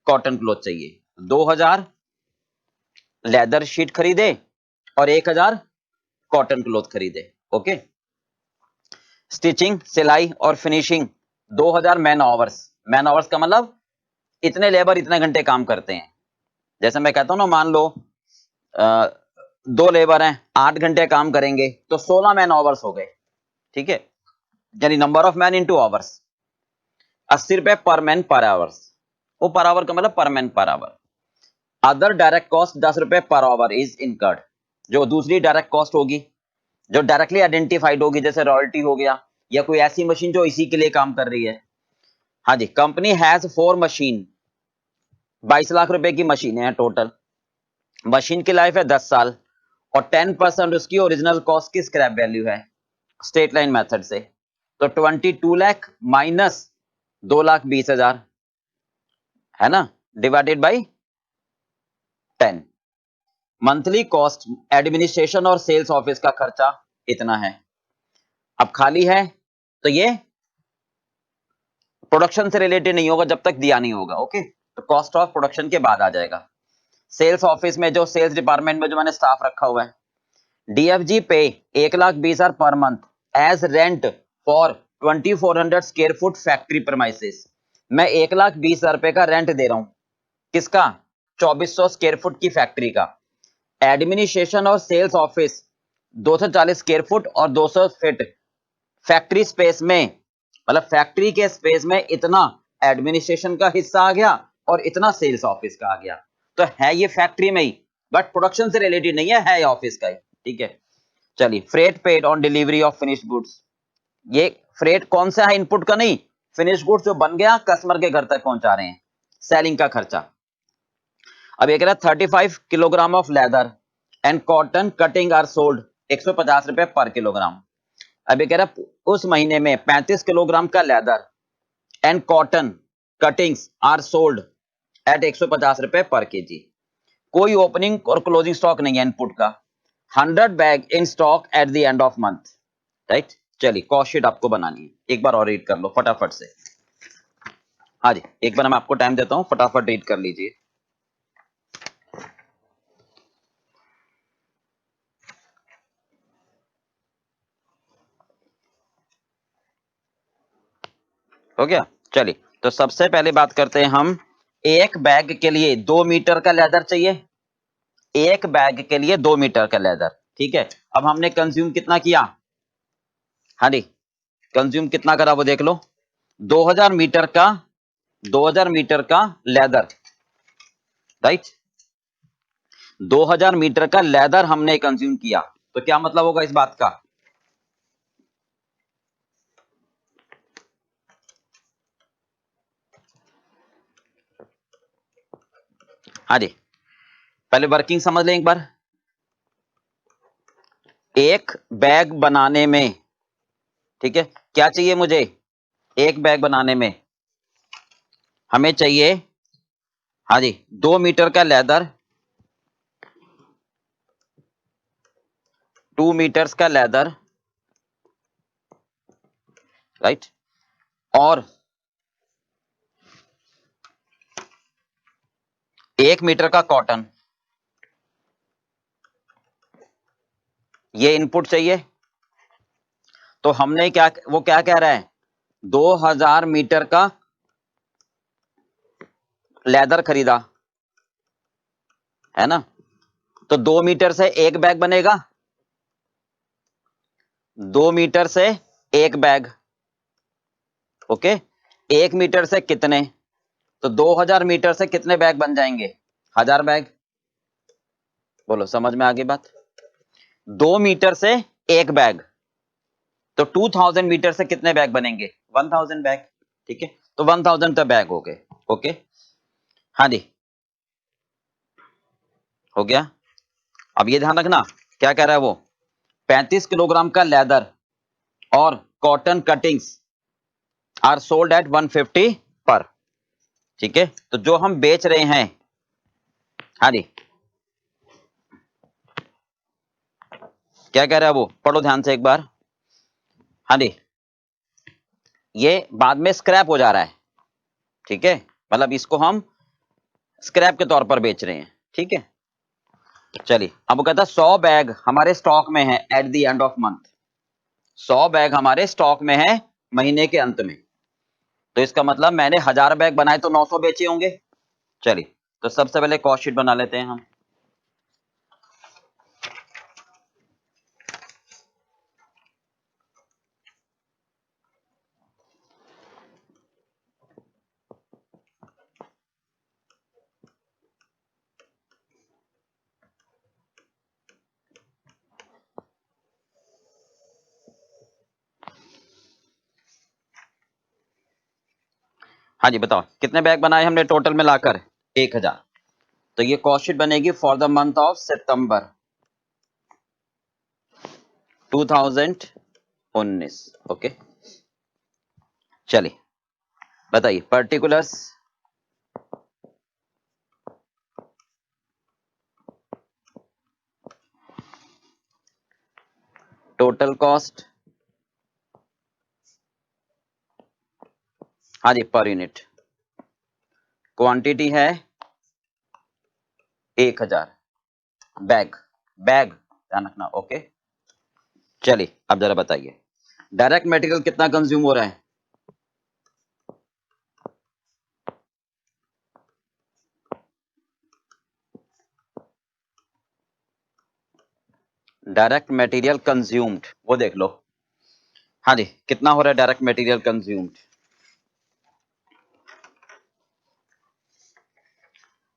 कॉटन क्लोथ चाहिए। 2,000 लेदर शीट खरीदे और 1,000 कॉटन क्लोथ खरीदे, ओके। स्टिचिंग सिलाई और finishing 2,000 man hours. Man hours का मतलब इतने लेबर इतने घंटे काम करते हैं। जैसे मैं कहता हूं ना, मान लो 2 लेबर हैं, 8 घंटे काम करेंगे, तो 16 मैन आवर्स हो गए, ठीक है। यानी number of man into hours. 80 रुपए पर मैन पर आवर्स, वो पर आवर का मतलब पर man per hour. Other direct cost 10 रुपए पर आवर इज इनकर्ड, जो दूसरी डायरेक्ट कॉस्ट होगी, जो डायरेक्टली आइडेंटिफाइड होगी, जैसे रॉयल्टी हो गया, या कोई ऐसी मशीन जो इसी के लिए काम कर रही है। हाँ जी, कंपनी हैज 4 मशीन, 22 लाख रुपए की मशीनें हैं टोटल, मशीन की लाइफ है 10 साल और 10% उसकी ओरिजिनल कॉस्ट की स्क्रैप वैल्यू है स्ट्रेट लाइन मेथड से, तो 22 लाख माइनस 2,20,000 है ना, divided by 10। Monthly cost administration और सेल्स ऑफिस का खर्चा इतना है। अब खाली है तो ये प्रोडक्शन से रिलेटेड नहीं होगा जब तक दिया नहीं होगा, ओके, तो कॉस्ट ऑफ प्रोडक्शन के बाद आ जाएगा। सेल्स ऑफिस में जो सेल्स डिपार्टमेंट में जो मैंने स्टाफ रखा हुआ है, DFG pay 1,20,000 per month as rent for 2400 square foot factory premises. मैं 1,20,000 रुपए का रेंट दे रहा हूं, किसका, 2400 स्क्वायर फुट की फैक्ट्री का। एडमिनिस्ट्रेशन और सेल्स ऑफिस 240 स्क्वायर फुट और 200 फीट फैक्ट्री स्पेस में, मतलब फैक्ट्री के स्पेस में इतना एडमिनिस्ट्रेशन का हिस्सा आ गया और इतना सेल्स ऑफिस का आ गया, तो है ये फैक्ट्री में ही, बट प्रोडक्शन से रिलेटेड नहीं है ये ऑफिस का ही, ठीक है। चलिए, freight paid on delivery of finished goods, ये फ्रेट कौन सा है, इनपुट का नहीं, फिनिश्ड गुड्स जो बन गया कस्टमर के घर तक पहुंचा रहे हैं, सेलिंग का खर्चा। अब ये कह रहा है 35 kilogram of leather and cotton cutting are sold 150 रुपए पर किलोग्राम। अब ये कह रहा है उस महीने में 35 किलोग्राम का leather and cotton cuttings are sold at 150 रुपए पर केजी। कोई ओपनिंग और क्लोजिंग स्टॉक नहीं है इनपुट का, 100 bag in stock at the end of month, right. चलिए, कॉस्ट शीट आपको बनानी है, एक बार और रीड कर लो फटाफट से। हाँ जी, एक बार मैं आपको टाइम देता हूं, फटाफट रीड कर लीजिए। हो गया। चलिए, तो सबसे पहले बात करते हैं हम, एक बैग के लिए 2 मीटर का लेदर चाहिए, एक बैग के लिए 2 मीटर का लेदर, ठीक है। अब हमने कंज्यूम कितना किया, हाँ जी, कंज्यूम कितना करा वो देख लो, 2000 मीटर का, 2000 मीटर का लेदर, राइट, 2000 मीटर का लेदर हमने कंज्यूम किया, तो क्या मतलब होगा इस बात का, हाँ जी, पहले वर्किंग समझ लें एक बार। एक बैग बनाने में, ठीक है, क्या चाहिए मुझे, एक बैग बनाने में हमें चाहिए, हाँ जी, 2 मीटर का लेदर, 2 मीटर्स का लेदर, राइट, और 1 मीटर का कॉटन, ये इनपुट चाहिए। तो हमने क्या, वो क्या कह रहा है, 2000 मीटर का लेदर खरीदा है ना, तो 2 मीटर से एक बैग बनेगा, 2 मीटर से एक बैग, ओके, 1 मीटर से कितने, तो 2000 मीटर से कितने बैग बन जाएंगे, 1000 बैग, बोलो समझ में आ गई बात। 2 मीटर से एक बैग, तो 2000 मीटर से कितने बैग बनेंगे, 1000 बैग, ठीक है, तो 1000 तो बैग हो गए, ओके, हाँ जी, हो गया। अब ये ध्यान रखना, क्या कह रहा है वो, 35 किलोग्राम का लेदर और cotton cuttings are sold at 150 per, ठीक है, तो जो हम बेच रहे हैं, हाँ जी, क्या कह रहा है वो, पढ़ो ध्यान से एक बार, हाँ जी, ये बाद में स्क्रैप हो जा रहा है, ठीक है, मतलब इसको हम स्क्रैप के तौर पर बेच रहे हैं, ठीक है। चलिए, अब वो कहता है 100 बैग हमारे स्टॉक में है eight the end of month, 100 bag हमारे स्टॉक में है महीने के अंत में, तो इसका मतलब मैंने 1000 बैग बनाए तो 900 बेचे होंगे। चलिए, तो सबसे पहले कॉस्ट शीट बना लेते हैं हम। हाँ जी, बताओ कितने बैग बनाए हमने टोटल में लाकर, 1000। तो ये कॉस्ट शीट बनेगी for the month of September 2019। Okay, चलिए बताइए पर्टिकुलर्स। टोटल कॉस्ट, हाँ जी, पर यूनिट। क्वांटिटी है 1000। बैग, बैग ध्यान रखना। ओके, चलिए अब जरा बताइए डायरेक्ट मटेरियल कितना कंज्यूम हो रहा है। डायरेक्ट मटेरियल कंज्यूम्ड, वो देख लो। हाँ जी, कितना हो रहा है डायरेक्ट मटेरियल कंज्यूम्ड।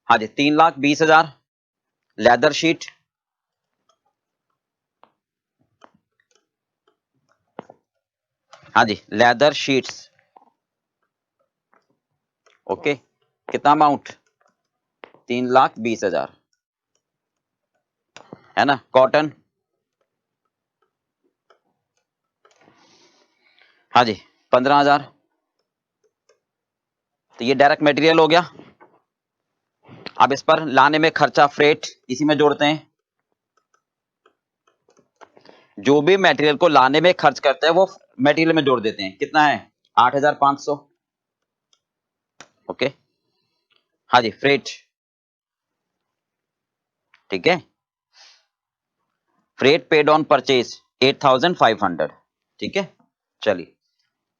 हाँ जी, 3,20,000। लेदर शीट, हाँ जी, लेदर शीट्स। ओके, कितना अमाउंट, 3,20,000 है ना। कॉटन, हाँ जी, 15,000। तो ये डायरेक्ट मटेरियल हो गया। अब इस पर लाने में खर्चा फ्रेट इसी में जोड़ते हैं। जो भी मटेरियल को लाने में खर्च करते हैं वो मटेरियल में जोड़ देते हैं। कितना है, 8,500। ओके, हाँ जी, फ्रेट, ठीक है। फ्रेट पेड ऑन परचेज 8,500, ठीक है। चलिए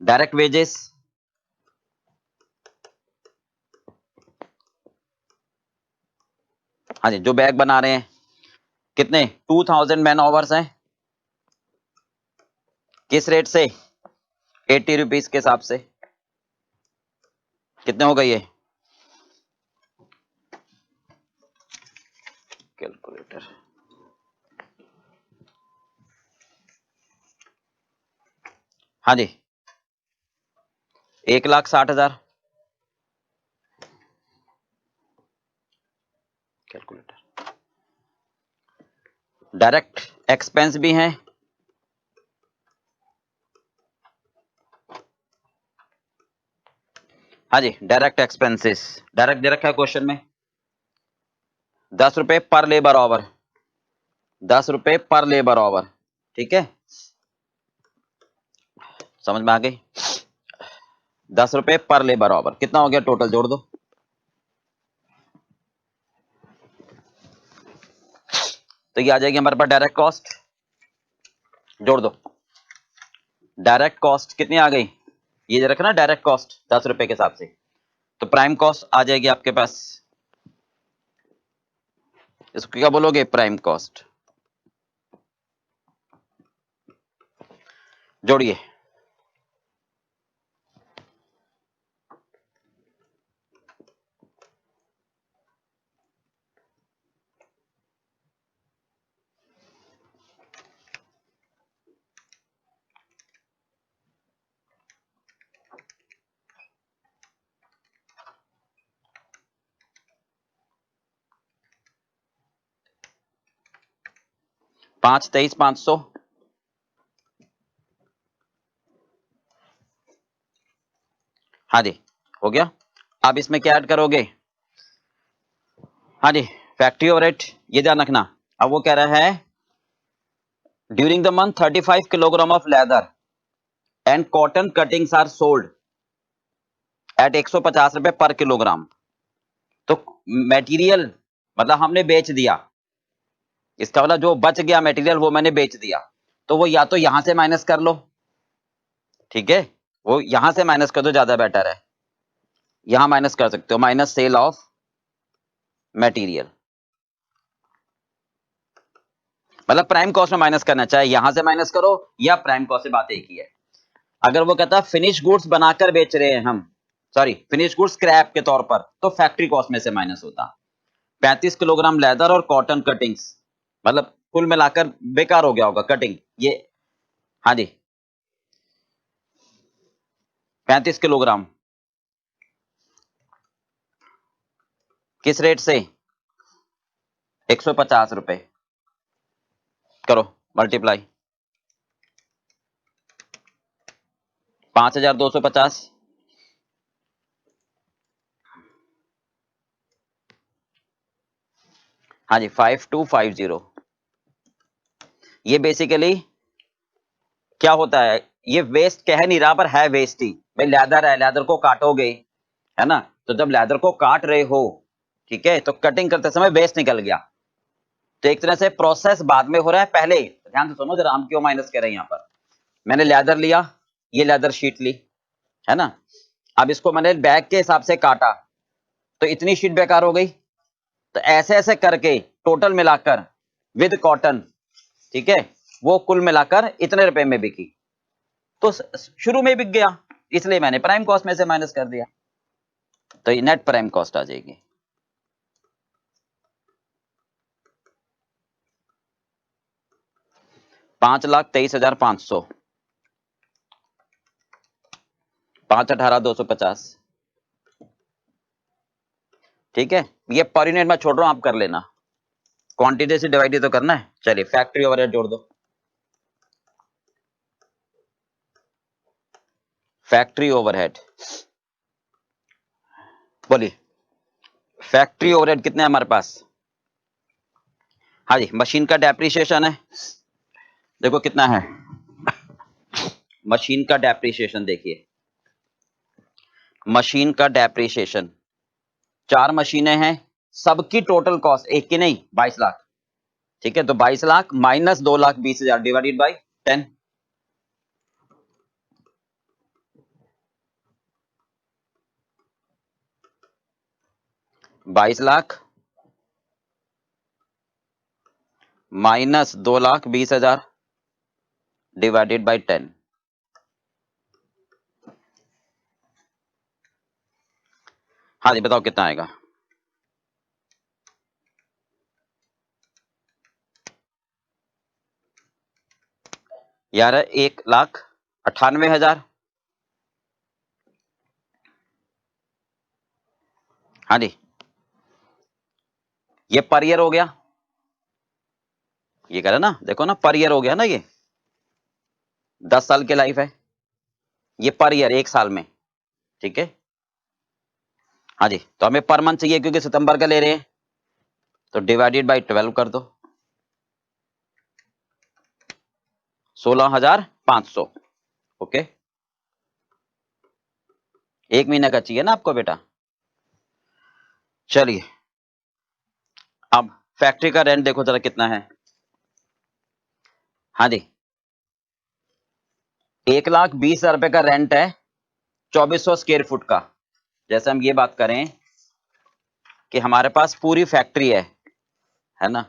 डायरेक्ट वेजेस, हाँ जी, जो बैग बना रहे हैं कितने, 2,000 मैन आवर्स हैं। किस रेट से, 80 रुपीज के हिसाब से। कितने हो गए ये, कैलकुलेटर, हाँ जी, 1,60,000। कैलकुलेटर, डायरेक्ट एक्सपेंस भी हैं। हाँ जी, डायरेक्ट एक्सपेंसेस, डायरेक्ट दे रखा है क्वेश्चन में, 10 रुपए पर लेबर आवर, 10 रुपए पर लेबर आवर, ठीक है। समझ में आ गई, 10 रुपए पर लेबर आवर। कितना हो गया टोटल, जोड़ दो। तो ये आ जाएगी हमारे पास डायरेक्ट कॉस्ट, जोड़ दो। डायरेक्ट कॉस्ट कितनी आ गई, ये दे रखा ना डायरेक्ट कॉस्ट 10 रुपए के हिसाब से। तो प्राइम कॉस्ट आ जाएगी आपके पास, इसको क्या बोलोगे, प्राइम कॉस्ट। जोड़िए, पांच 23,500, हाँ जी, हो गया। अब इसमें क्या ऐड करोगे, हाँ जी, फैक्ट्री ओवरहेड, ये ध्यान रखना। अब वो कह रहा है during the month 35 kilogram of leather and cotton cuttings are sold at 150 रुपए पर किलोग्राम। तो मटेरियल मतलब हमने बेच दिया, इसका मतलब जो बच गया मटेरियल वो मैंने बेच दिया। तो वो या तो यहां से माइनस कर लो, ठीक है, वो यहां से माइनस कर दो, ज्यादा बेटर है। यहां माइनस कर सकते हो, माइनस सेल ऑफ मटेरियल, मतलब प्राइम कॉस्ट में माइनस करना, चाहे यहां से माइनस करो या प्राइम कॉस्ट से, बात एक ही है। अगर वो कहता फिनिश गुड्स बनाकर बेच रहे हैं हम, सॉरी फिनिश गुड्स स्क्रैप के तौर पर, तो फैक्ट्री कॉस्ट में से माइनस होता। 35 किलोग्राम लेदर और कॉटन कटिंग्स, मतलब कुल मिलाकर बेकार हो गया होगा कटिंग ये, हाँ जी, 35 किलोग्राम, किस रेट से? 150 रुपए। करो मल्टीप्लाई। 5250। हाँ जी 5250। ये बेसिकली क्या होता है, ये वेस्ट कह नहीं रहा पर है वेस्ट ही। भाई लेदर है, लेदर को काटोगे, है ना, तो जब लेदर को काट रहे हो, ठीक है, तो कटिंग करते समय वेस्ट निकल गया, तो एक तरह से प्रोसेस बाद में हो रहा है, पहले ध्यान से सुनो जरा, हम क्यों माइनस कर रहे हैं यहाँ पर। मैंने लेदर लिया, ये लेदर शीट ली, है ना, अब इसको मैंने बैग के हिसाब से काटा, तो इतनी शीट बेकार हो गई, तो ऐसे ऐसे करके टोटल मिलाकर विद कॉटन, ठीक है, वो कुल मिलाकर इतने रुपए में बिकी, तो शुरू में बिक गया, इसलिए मैंने प्राइम कॉस्ट में से माइनस कर दिया, तो ये नेट प्राइम कॉस्ट आ जाएगी। $5,23,500, 5,18,250, ठीक है। ये पर यूनिट मैं छोड़ रहा हूं, आप कर लेना, क्वांटिटी से डिवाइड तो करना है। चलिए फैक्ट्री ओवरहेड जोड़ दो, फैक्ट्री ओवरहेड, बोलिए फैक्ट्री ओवरहेड कितने हैं हमारे पास? हाँ जी, मशीन का डेप्रिसिएशन है, देखो कितना है, मशीन का डेप्रिसिएशन देखिए, मशीन का डेप्रिसिएशन 4 मशीनें हैं, सबकी टोटल कॉस्ट एक की नहीं 22 लाख, ठीक है, तो 22 lakh minus 2,20,000 divided by 10, 22 lakh minus 2,20,000 divided by 10, हाँ जी बताओ कितना आएगा? यार 1,98,000, हाँ जी, ये पर ईयर हो गया, ये कह रहा ना, देखो ना पर ईयर हो गया ना, ये 10 साल की लाइफ है, ये पर ईयर 1 साल में, ठीक है, हाँ जी, तो हमें पर मंथ चाहिए क्योंकि सितंबर का ले रहे हैं, तो डिवाइडेड बाई 12 कर दो, 16,500, ओके, 1 महीने का चाहिए ना आपको बेटा। चलिए अब फैक्ट्री का रेंट देखो जरा कितना है, हाँ जी 1,20,000 रुपए का रेंट है 2400 स्क्वायर फुट का। जैसे हम ये बात करें कि हमारे पास पूरी फैक्ट्री है ना,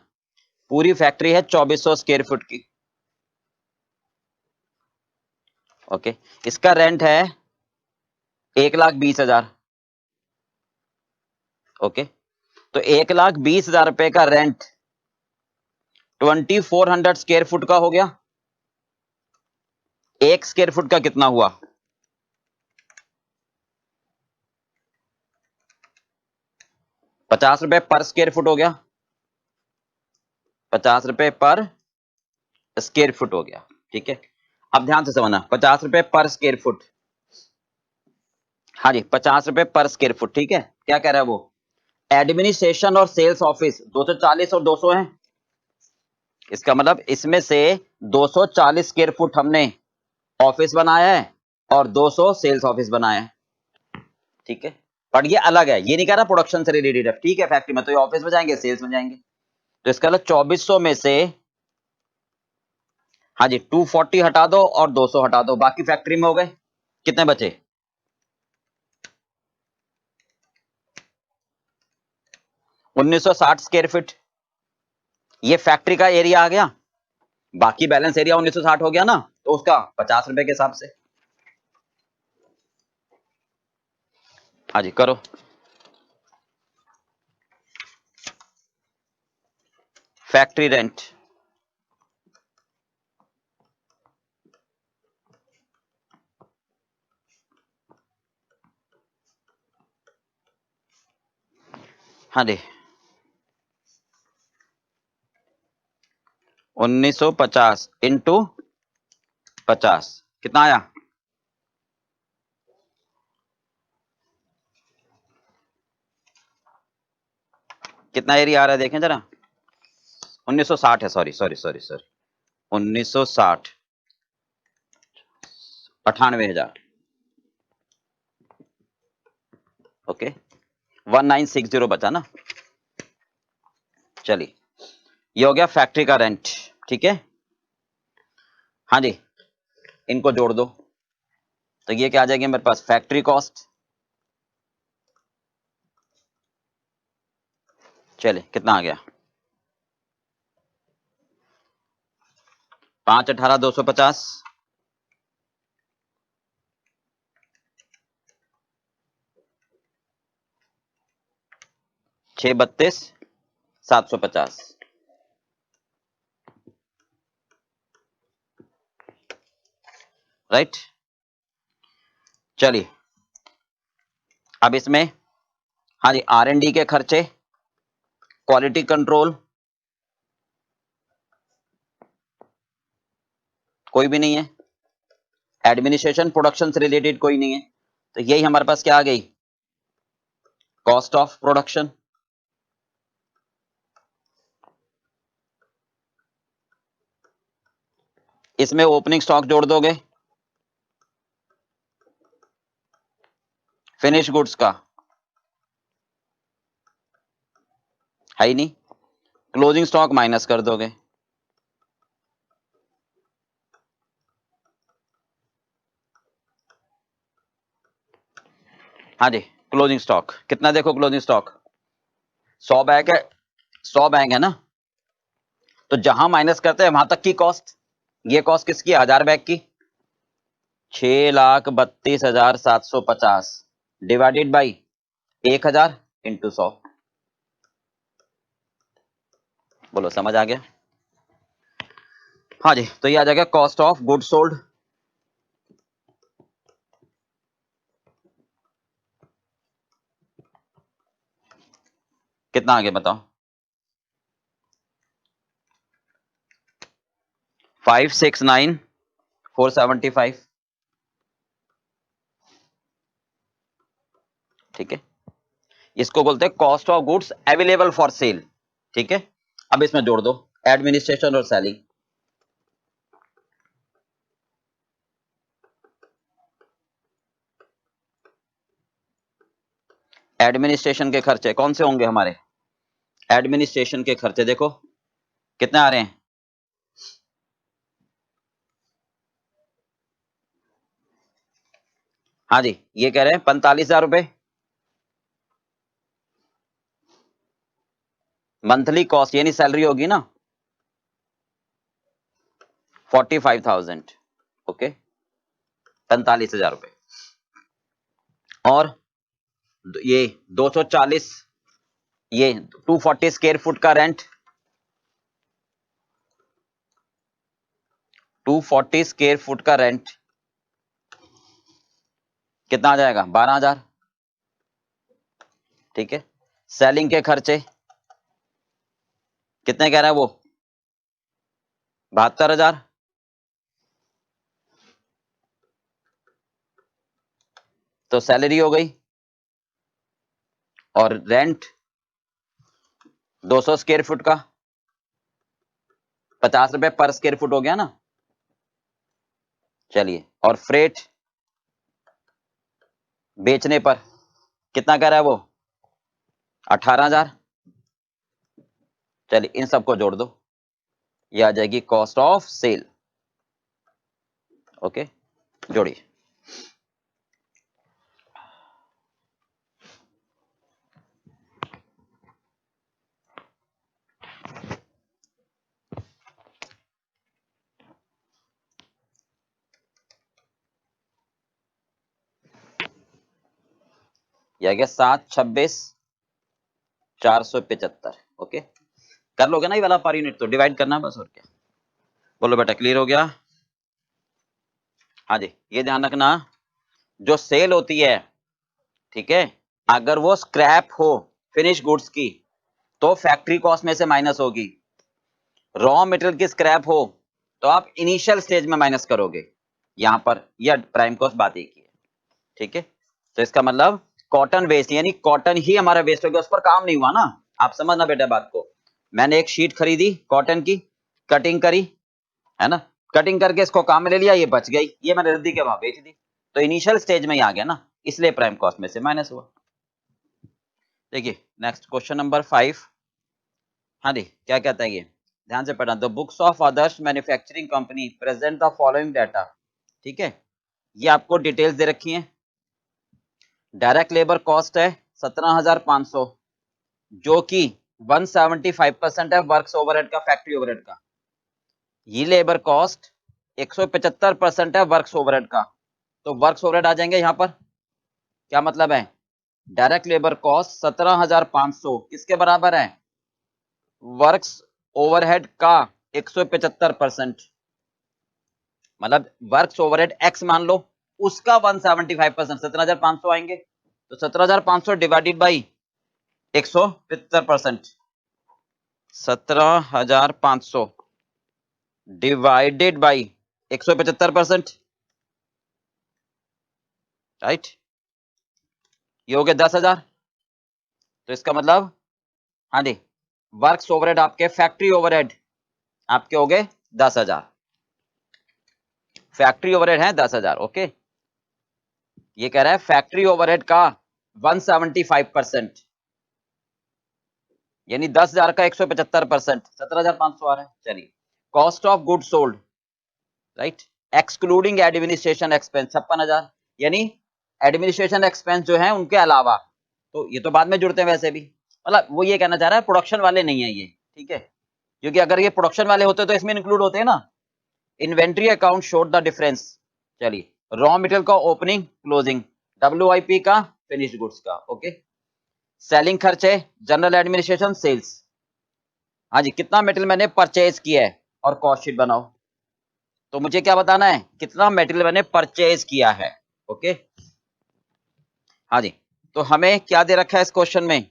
पूरी फैक्ट्री है 2400 स्क्वायर फुट की, ओके, इसका रेंट है 1,20,000, ओके, तो 1,20,000 रुपए का रेंट 2400 स्क्वायर फुट का हो गया, एक स्क्वायर फुट का कितना हुआ? 50 रुपए पर स्क्वायर फुट हो गया, 50 रुपए पर स्क्वायर फुट हो गया, ठीक है। अब ध्यान से समझना, 50 रुपए पर स्क्वायर फुट, हाँ जी 50 रुपए पर स्क्वायर फुट, ठीक है, क्या कह रहा है वो, एडमिनिस्ट्रेशन और सेल्स ऑफिस 240 और 200 है, इसका मतलब इसमें से 240 स्क्वायर फुट हमने ऑफिस बनाया है और 200 सेल्स ऑफिस बनाया है, ठीक है, पर ये अलग है, ये नहीं कह रहा प्रोडक्शन से रिलेटेड है, ठीक है, फैक्ट्री में तो ये ऑफिस में जाएंगे सेल्स में जाएंगे, तो इसका मतलब 2400 में से, हाँ जी 240 हटा दो और 200 हटा दो, बाकी फैक्ट्री में हो गए, कितने बचे? 1960 स्क्वायर फीट, ये फैक्ट्री का एरिया आ गया, बाकी बैलेंस एरिया 1960 हो गया ना, तो उसका 50 रुपए के हिसाब से, हाँ जी करो, फैक्ट्री रेंट, हाँ जी 1950 इंटू 50 कितना आया? कितना एरिया आ रहा है देखें जरा। 1960 है, sorry sorry sorry sorry 1960 98,000 okay 1960 बचा ना। चलिए ये हो गया फैक्ट्री का रेंट, ठीक है। हाँ जी इनको जोड़ दो तो ये क्या आ जाएगी मेरे पास, फैक्ट्री कॉस्ट। चलिए कितना आ गया, 5/18 250 6/32 750 राइट। चलिए अब इसमें हाँ जी R&D के खर्चे, क्वालिटी कंट्रोल कोई भी नहीं है, एडमिनिस्ट्रेशन प्रोडक्शन से रिलेटेड कोई नहीं है, तो यही हमारे पास क्या आ गई, कॉस्ट ऑफ प्रोडक्शन। इसमें ओपनिंग स्टॉक जोड़ दोगे, फिनिश गुड्स का है ही नहीं, क्लोजिंग स्टॉक माइनस कर दोगे। हाँ जी क्लोजिंग स्टॉक कितना देखो, क्लोजिंग स्टॉक 100 बैग है, 100 बैग है ना, तो जहां माइनस करते हैं वहां तक की कॉस्ट, ये कॉस्ट किसकी है, 1000 बैग की, 6,32,750 डिवाइडेड बाई 1000 इंटू 100। बोलो समझ आ गया। हाँ जी तो ये आ जाएगा कॉस्ट ऑफ गुड सोल्ड। कितना आ गया बताओ, 569,475 ठीक है। इसको बोलते हैं cost of goods available for cell, ठीक है। अब इसमें जोड़ दो एडमिनिस्ट्रेशन और सेलिंग। एडमिनिस्ट्रेशन के खर्चे कौन से होंगे हमारे, एडमिनिस्ट्रेशन के खर्चे देखो कितने आ रहे हैं, हाँ जी ये कह रहे हैं 45,000 रुपए मंथली कॉस्ट, यानी सैलरी होगी ना 45,000 ओके 45,000 रुपए। और ये 240 ये 240 स्क्वायर फुट का रेंट, 240 स्क्वायर फुट का रेंट कितना आ जाएगा, 12,000 ठीक है। सेलिंग के खर्चे कितने कह रहा है वो, 72,000 तो सैलरी हो गई, और रेंट 200 स्क्वायर फुट का 50 रुपए पर स्क्वायर फुट हो गया ना। चलिए और फ्रेट बेचने पर कितना कह रहा है वो, 18,000। चलिए इन सबको जोड़ दो, ये आ जाएगी कॉस्ट ऑफ सेल ओके। जोड़िए ये आ गया 726,475 ओके। कर लोगे ना ये वाला पर यूनिट, तो डिवाइड करना बस और क्या। बोलो बेटा क्लियर हो गया। हाँ जी ये ध्यान रखना, जो सेल होती है ठीक है, अगर वो स्क्रैप हो फिनिश गुड्स की तो फैक्ट्री कॉस्ट में से माइनस होगी। रॉ मटेरियल की स्क्रैप हो तो आप इनिशियल स्टेज में माइनस करोगे, यहां पर यह प्राइम कॉस्ट बात एक ही है, ठीक है। तो इसका मतलब कॉटन वेस्ट यानी कॉटन ही हमारा वेस्ट हो गया, उस पर काम नहीं हुआ ना। आप समझना बेटा बात को, मैंने एक शीट खरीदी कॉटन की, कटिंग करी, है ना, कटिंग करके इसको काम में ले लिया, ये बच गई, ये मैंने रद्दी के वहां बेच दी, तो इनिशियल स्टेज में ही आ गया ना, इसलिए प्राइम कॉस्ट में से माइनस हुआ। देखिए नेक्स्ट क्वेश्चन नंबर 5। हाँ जी, क्या कहता है ये, ध्यान से पढ़ना। The books of Adarsh manufacturing company present the following data, ठीक है। ये आपको डिटेल्स दे रखी हैं। डायरेक्ट लेबर कॉस्ट है 17,500, जो कि 175% है वर्क्स ओवरहेड का, फैक्ट्री ओवरहेड का। ये लेबर कॉस्ट 175% है वर्क्स ओवरहेड का, तो वर्क्स ओवरहेड आ जाएंगे यहां पर। क्या मतलब है, डायरेक्ट लेबर कॉस्ट 17,500 किसके बराबर है, वर्क्स ओवरहेड का 175%, मतलब वर्क्स ओवरहेड एक्स मान लो, उसका 175% 17,500 आएंगे, तो 17,500 divided by 175%, 17,500 divided by 175%, right, ये हो गया 10,000। तो इसका मतलब हाँ जी, वर्क्स ओवरहेड आपके फैक्ट्री ओवरहेड आपके हो गए 10,000, फैक्ट्री ओवरहेड है 10,000, ओके। ये कह रहा है फैक्ट्री ओवरहेड का 175%, यानी 10,000 का 175%, 17,500 आ रहा है। चलिए, cost of good sold, right, excluding administration expense 56,000, यानी एडमिनिस्ट्रेशन एक्सपेंस जो है उनके अलावा, तो ये तो बाद में जुड़ते हैं वैसे भी, मतलब वो ये कहना चाह रहा है प्रोडक्शन वाले नहीं है ये, ठीक है, क्योंकि अगर ये प्रोडक्शन वाले होते तो इसमें इंक्लूड होते हैं ना। Inventory account showed the difference, चलिए, रॉ मटेरियल का ओपनिंग क्लोजिंग, WIP का फिनिश्ड गुड्स का, ओके। सेलिंग खर्चे, जनरल एडमिनिस्ट्रेशन, सेल्स, हाँ जी, कितना मटेरियल मैंने परचेज किया है और कॉस्ट शीट बनाओ, तो मुझे क्या बताना है, कितना मटेरियल मैंने परचेज किया है, ओके। हाँ जी, तो हमें क्या दे रखा है इस क्वेश्चन में,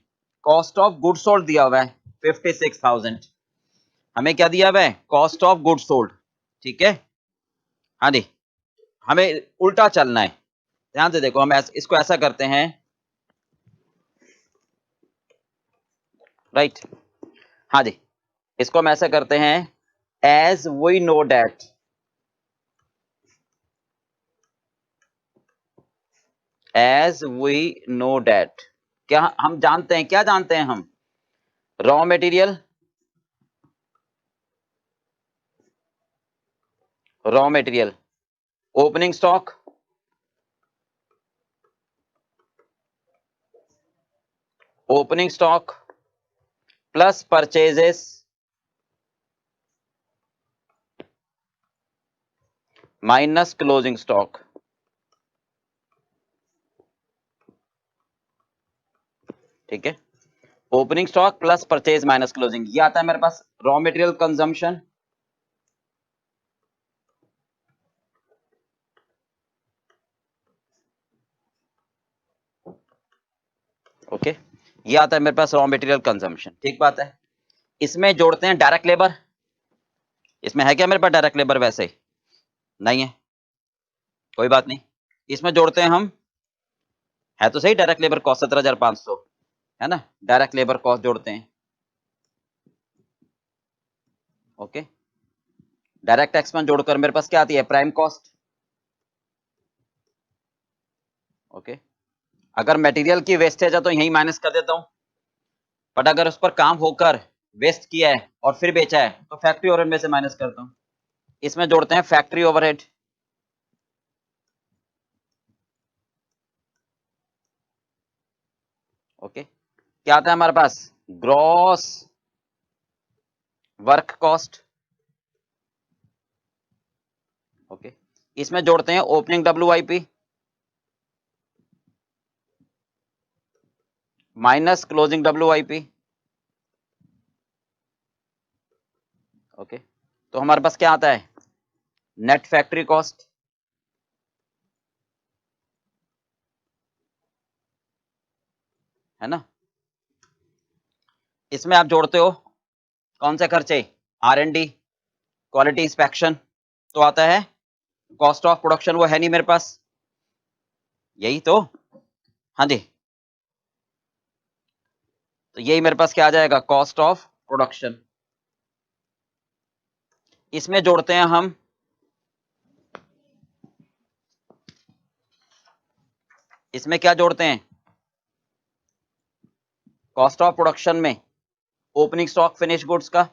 कॉस्ट ऑफ गुड सोल्ड दिया हुआ है 56,000, हमें क्या दिया हुआ है, कॉस्ट ऑफ गुड सोल्ड, ठीक है। हाँ जी, हमें उल्टा चलना है, ध्यान से देखो, हम इसको ऐसा करते हैं, राइट, हाँ जी, इसको हम ऐसा करते हैं, as we know that, as we know that, क्या हम जानते हैं, क्या जानते हैं हम, raw material, raw material, opening stock, opening stock plus purchases minus closing stock, ठीक है, opening stock plus purchase minus closing, ये आता है मेरे पास रॉ मटेरियल कंजम्पशन, ओके, ये आता है मेरे पास रॉ मटेरियल कंजम्पशन, ठीक बात है। इसमें जोड़ते हैं डायरेक्ट लेबर, इसमें है क्या मेरे पास डायरेक्ट लेबर, वैसे नहीं है, कोई बात नहीं, इसमें जोड़ते हैं हम, है तो सही डायरेक्ट लेबर कॉस्ट 17,500, है ना, डायरेक्ट लेबर कॉस्ट जोड़ते हैं, ओके। डायरेक्ट एक्सपेंस जोड़कर मेरे पास क्या आती है, प्राइम कॉस्ट, ओके। अगर मटेरियल की वेस्टेज है तो यही माइनस कर देता हूं, बट अगर उस पर काम होकर वेस्ट किया है और फिर बेचा है तो फैक्ट्री ओवरहेड में से माइनस करता हूं। इसमें जोड़ते हैं फैक्ट्री ओवरहेड, ओके। क्या आता है हमारे पास, ग्रॉस वर्क कॉस्ट, ओके। इसमें जोड़ते हैं opening WIP minus closing WIP, okay. तो हमारे पास क्या आता है, नेट फैक्ट्री कॉस्ट, है ना, इसमें आप जोड़ते हो कौन से खर्चे, R&D, क्वालिटी इंस्पेक्शन, तो आता है कॉस्ट ऑफ प्रोडक्शन, वो है नहीं मेरे पास, यही तो, हाँ जी, तो यही मेरे पास क्या आ जाएगा, कॉस्ट ऑफ प्रोडक्शन। इसमें जोड़ते हैं हम इसमें क्या जोड़ते हैं, कॉस्ट ऑफ प्रोडक्शन में ओपनिंग स्टॉक फिनिश गुड्स का,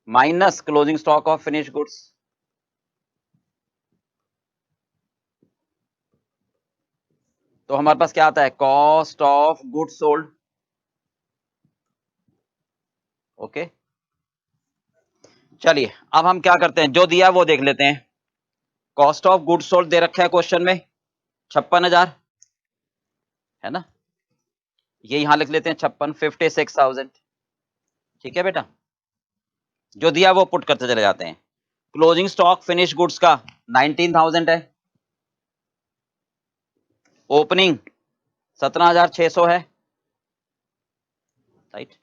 minus closing stock of finish goods, तो हमारे पास क्या आता है, cost of goods sold. Okay, चलिए अब हम क्या करते हैं, जो दिया वो देख लेते हैं। कॉस्ट ऑफ गुड्स सोल्ड दे रखा है क्वेश्चन में 56,000 है ना, ये यहां लिख लेते हैं 56,000। ठीक है बेटा, जो दिया वो पुट करते चले जाते हैं। क्लोजिंग स्टॉक फिनिश गुड्स का 19,000 है, ओपनिंग 17,600 है, राइट,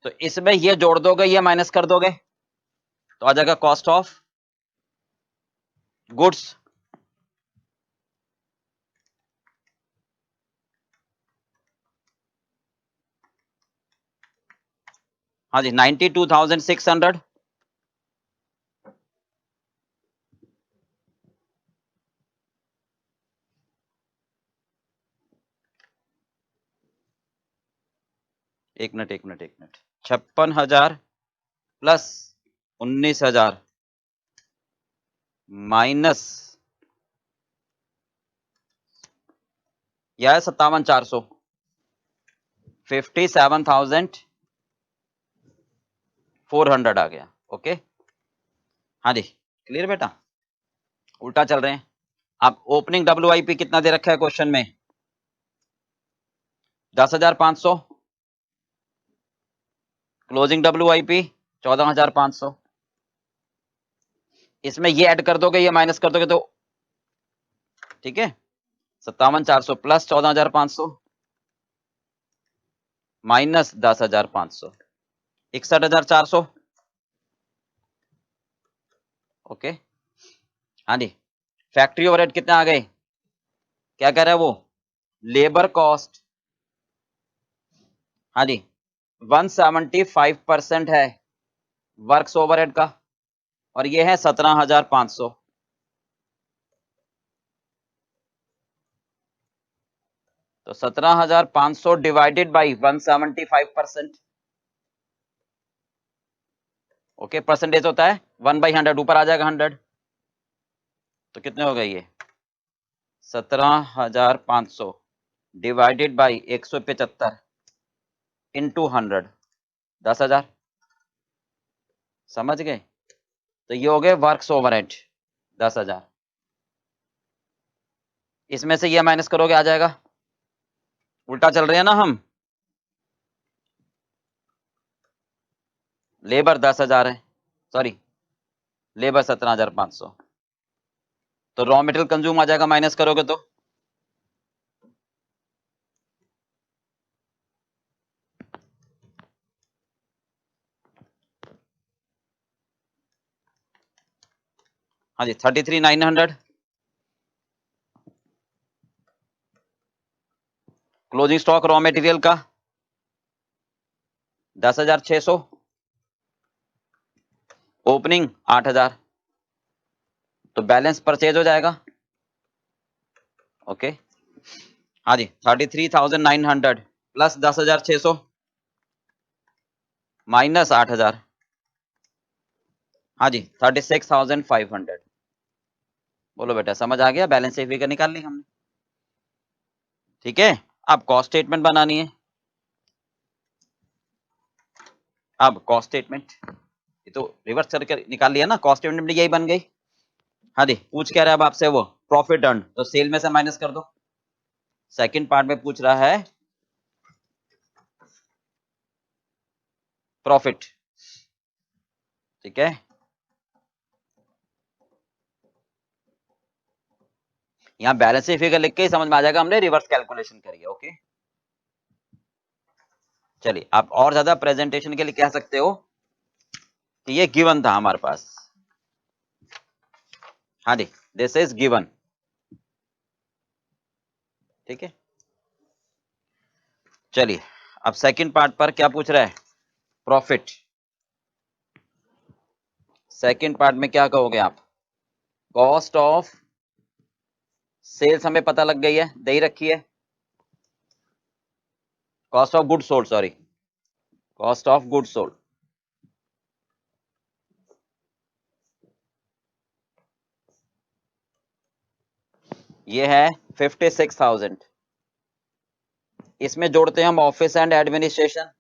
तो इसमें ये जोड़ दोगे, ये माइनस कर दोगे, तो आ जाएगा कॉस्ट ऑफ गुड्स। हाँ जी, 92,600, एक मिनट 56,000 प्लस 19,000 माइनस यह है 57,400, 57,400 आ गया। ओके, हाँ जी, क्लियर बेटा, उल्टा चल रहे हैं। अब ओपनिंग WIP कितना दे रखा है क्वेश्चन में, 10,500, क्लोजिंग WIP 14,500, इसमें ये ऐड कर दोगे, ये माइनस कर दोगे, तो ठीक है, 57,400 प्लस 14,500 माइनस 10,500, 61,400। ओके, हाँ जी, फैक्ट्री ओवरहेड कितने आ गए, क्या कह रहा है वो, लेबर कॉस्ट, हाँ जी 175% है वर्क्स ओवरहेड का, और ये है 17,500, तो 17,500 डिवाइडेड बाई 175%। ओके, परसेंटेज होता है 1/100, ऊपर आ जाएगा 100, तो कितने हो गए ये 17,500 डिवाइडेड बाई 175 इंटू 100, 10,000, समझ गए, तो ये हो गए वर्क्स ओवरहेड 10,000, इसमें से ये माइनस करोगे आ जाएगा, उल्टा चल रहे हैं ना हम, लेबर 10,000 है, सॉरी लेबर 17,500, तो रॉ मटेरियल कंज्यूम आ जाएगा, माइनस करोगे तो हाँ जी 33,900, क्लोजिंग स्टॉक रॉ मटेरियल का 10,600, ओपनिंग 8,000, तो बैलेंस परचेज हो जाएगा। ओके, हाँ जी 33,900 प्लस 10,600 माइनस 8,000, हाँ जी 36,500। बोलो बेटा, समझ आ गया, बैलेंस शीट फिगर निकाल ली हमने। ठीक है, अब कॉस्ट स्टेटमेंट बनानी है। अब कॉस्ट स्टेटमेंट, ये तो रिवर्स करके निकाल लिया ना, कॉस्ट स्टेटमेंट यही बन गई। हाँ जी, पूछ क्या रहा है अब आपसे, वो प्रॉफिट अर्न, तो सेल में से माइनस कर दो। सेकंड पार्ट में पूछ रहा है प्रॉफिट, ठीक है, यहाँ बैलेंस शीट फिगर लिख के ही समझ में आ जाएगा हमने रिवर्स कैलकुलेशन करी है। ओके, चलिए आप और ज्यादा प्रेजेंटेशन के लिए कह सकते हो कि ये गिवन था हमारे पास। हाँ जी, दिस इज गिवन। ठीक है, चलिए अब सेकंड पार्ट पर क्या पूछ रहा है, प्रॉफिट। सेकंड पार्ट में क्या कहोगे आप, कॉस्ट ऑफ सेल्स हमें पता लग गई है, दे ही रखी है। Cost of good sold, sorry, cost of good sold, ये है 56,000। इसमें जोड़ते हैं हम ऑफिस एंड एडमिनिस्ट्रेशन,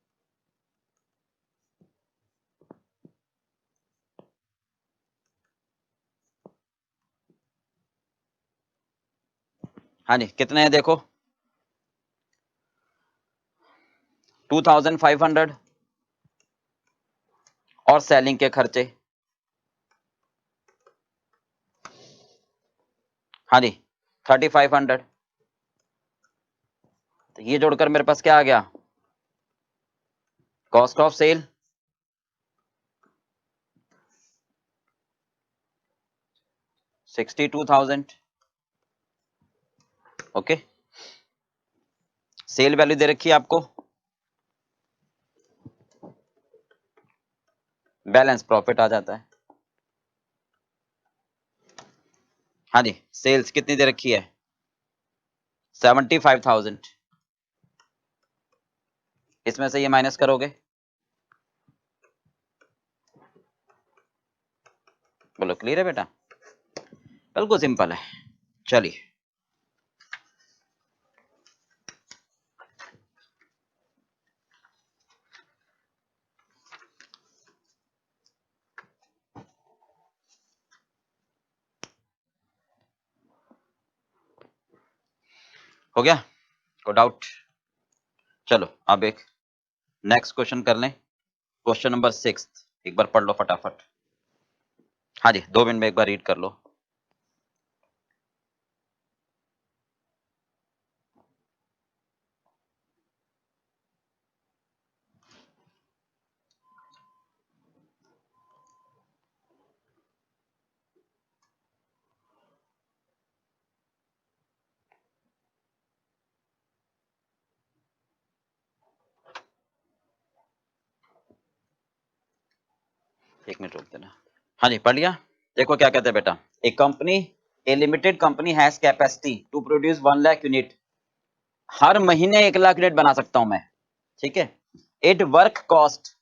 हाँ जी, कितने हैं देखो, 2,500 और सेलिंग के खर्चे, हाँ जी 3,500। तो ये जोड़कर मेरे पास क्या आ गया, cost of sale 62,000। Okay, sale value दे रखी है आपको, बैलेंस प्रॉफिट आ जाता है। हाँ जी, सेल्स कितनी दे रखी है, 75,000। इसमें से ये माइनस करोगे, बोलो क्लियर है बेटा, बिल्कुल सिंपल है। चलिए हो गया, को डाउट, चलो अब एक नेक्स्ट क्वेश्चन कर लें, क्वेश्चन नंबर 6, एक बार पढ़ लो फटाफट। हाँ जी 2 मिनट में एक बार रीड कर लो। एक मिनट रोक देना। हाँ जी पढ़ लिया, देखो क्या कहते हैं बेटा, a company, a limited company has capacity to produce 1 lakh unit, हर महीने 1 लाख यूनिट बना सकता हूं मैं, ठीक है। इट वर्क कॉस्ट,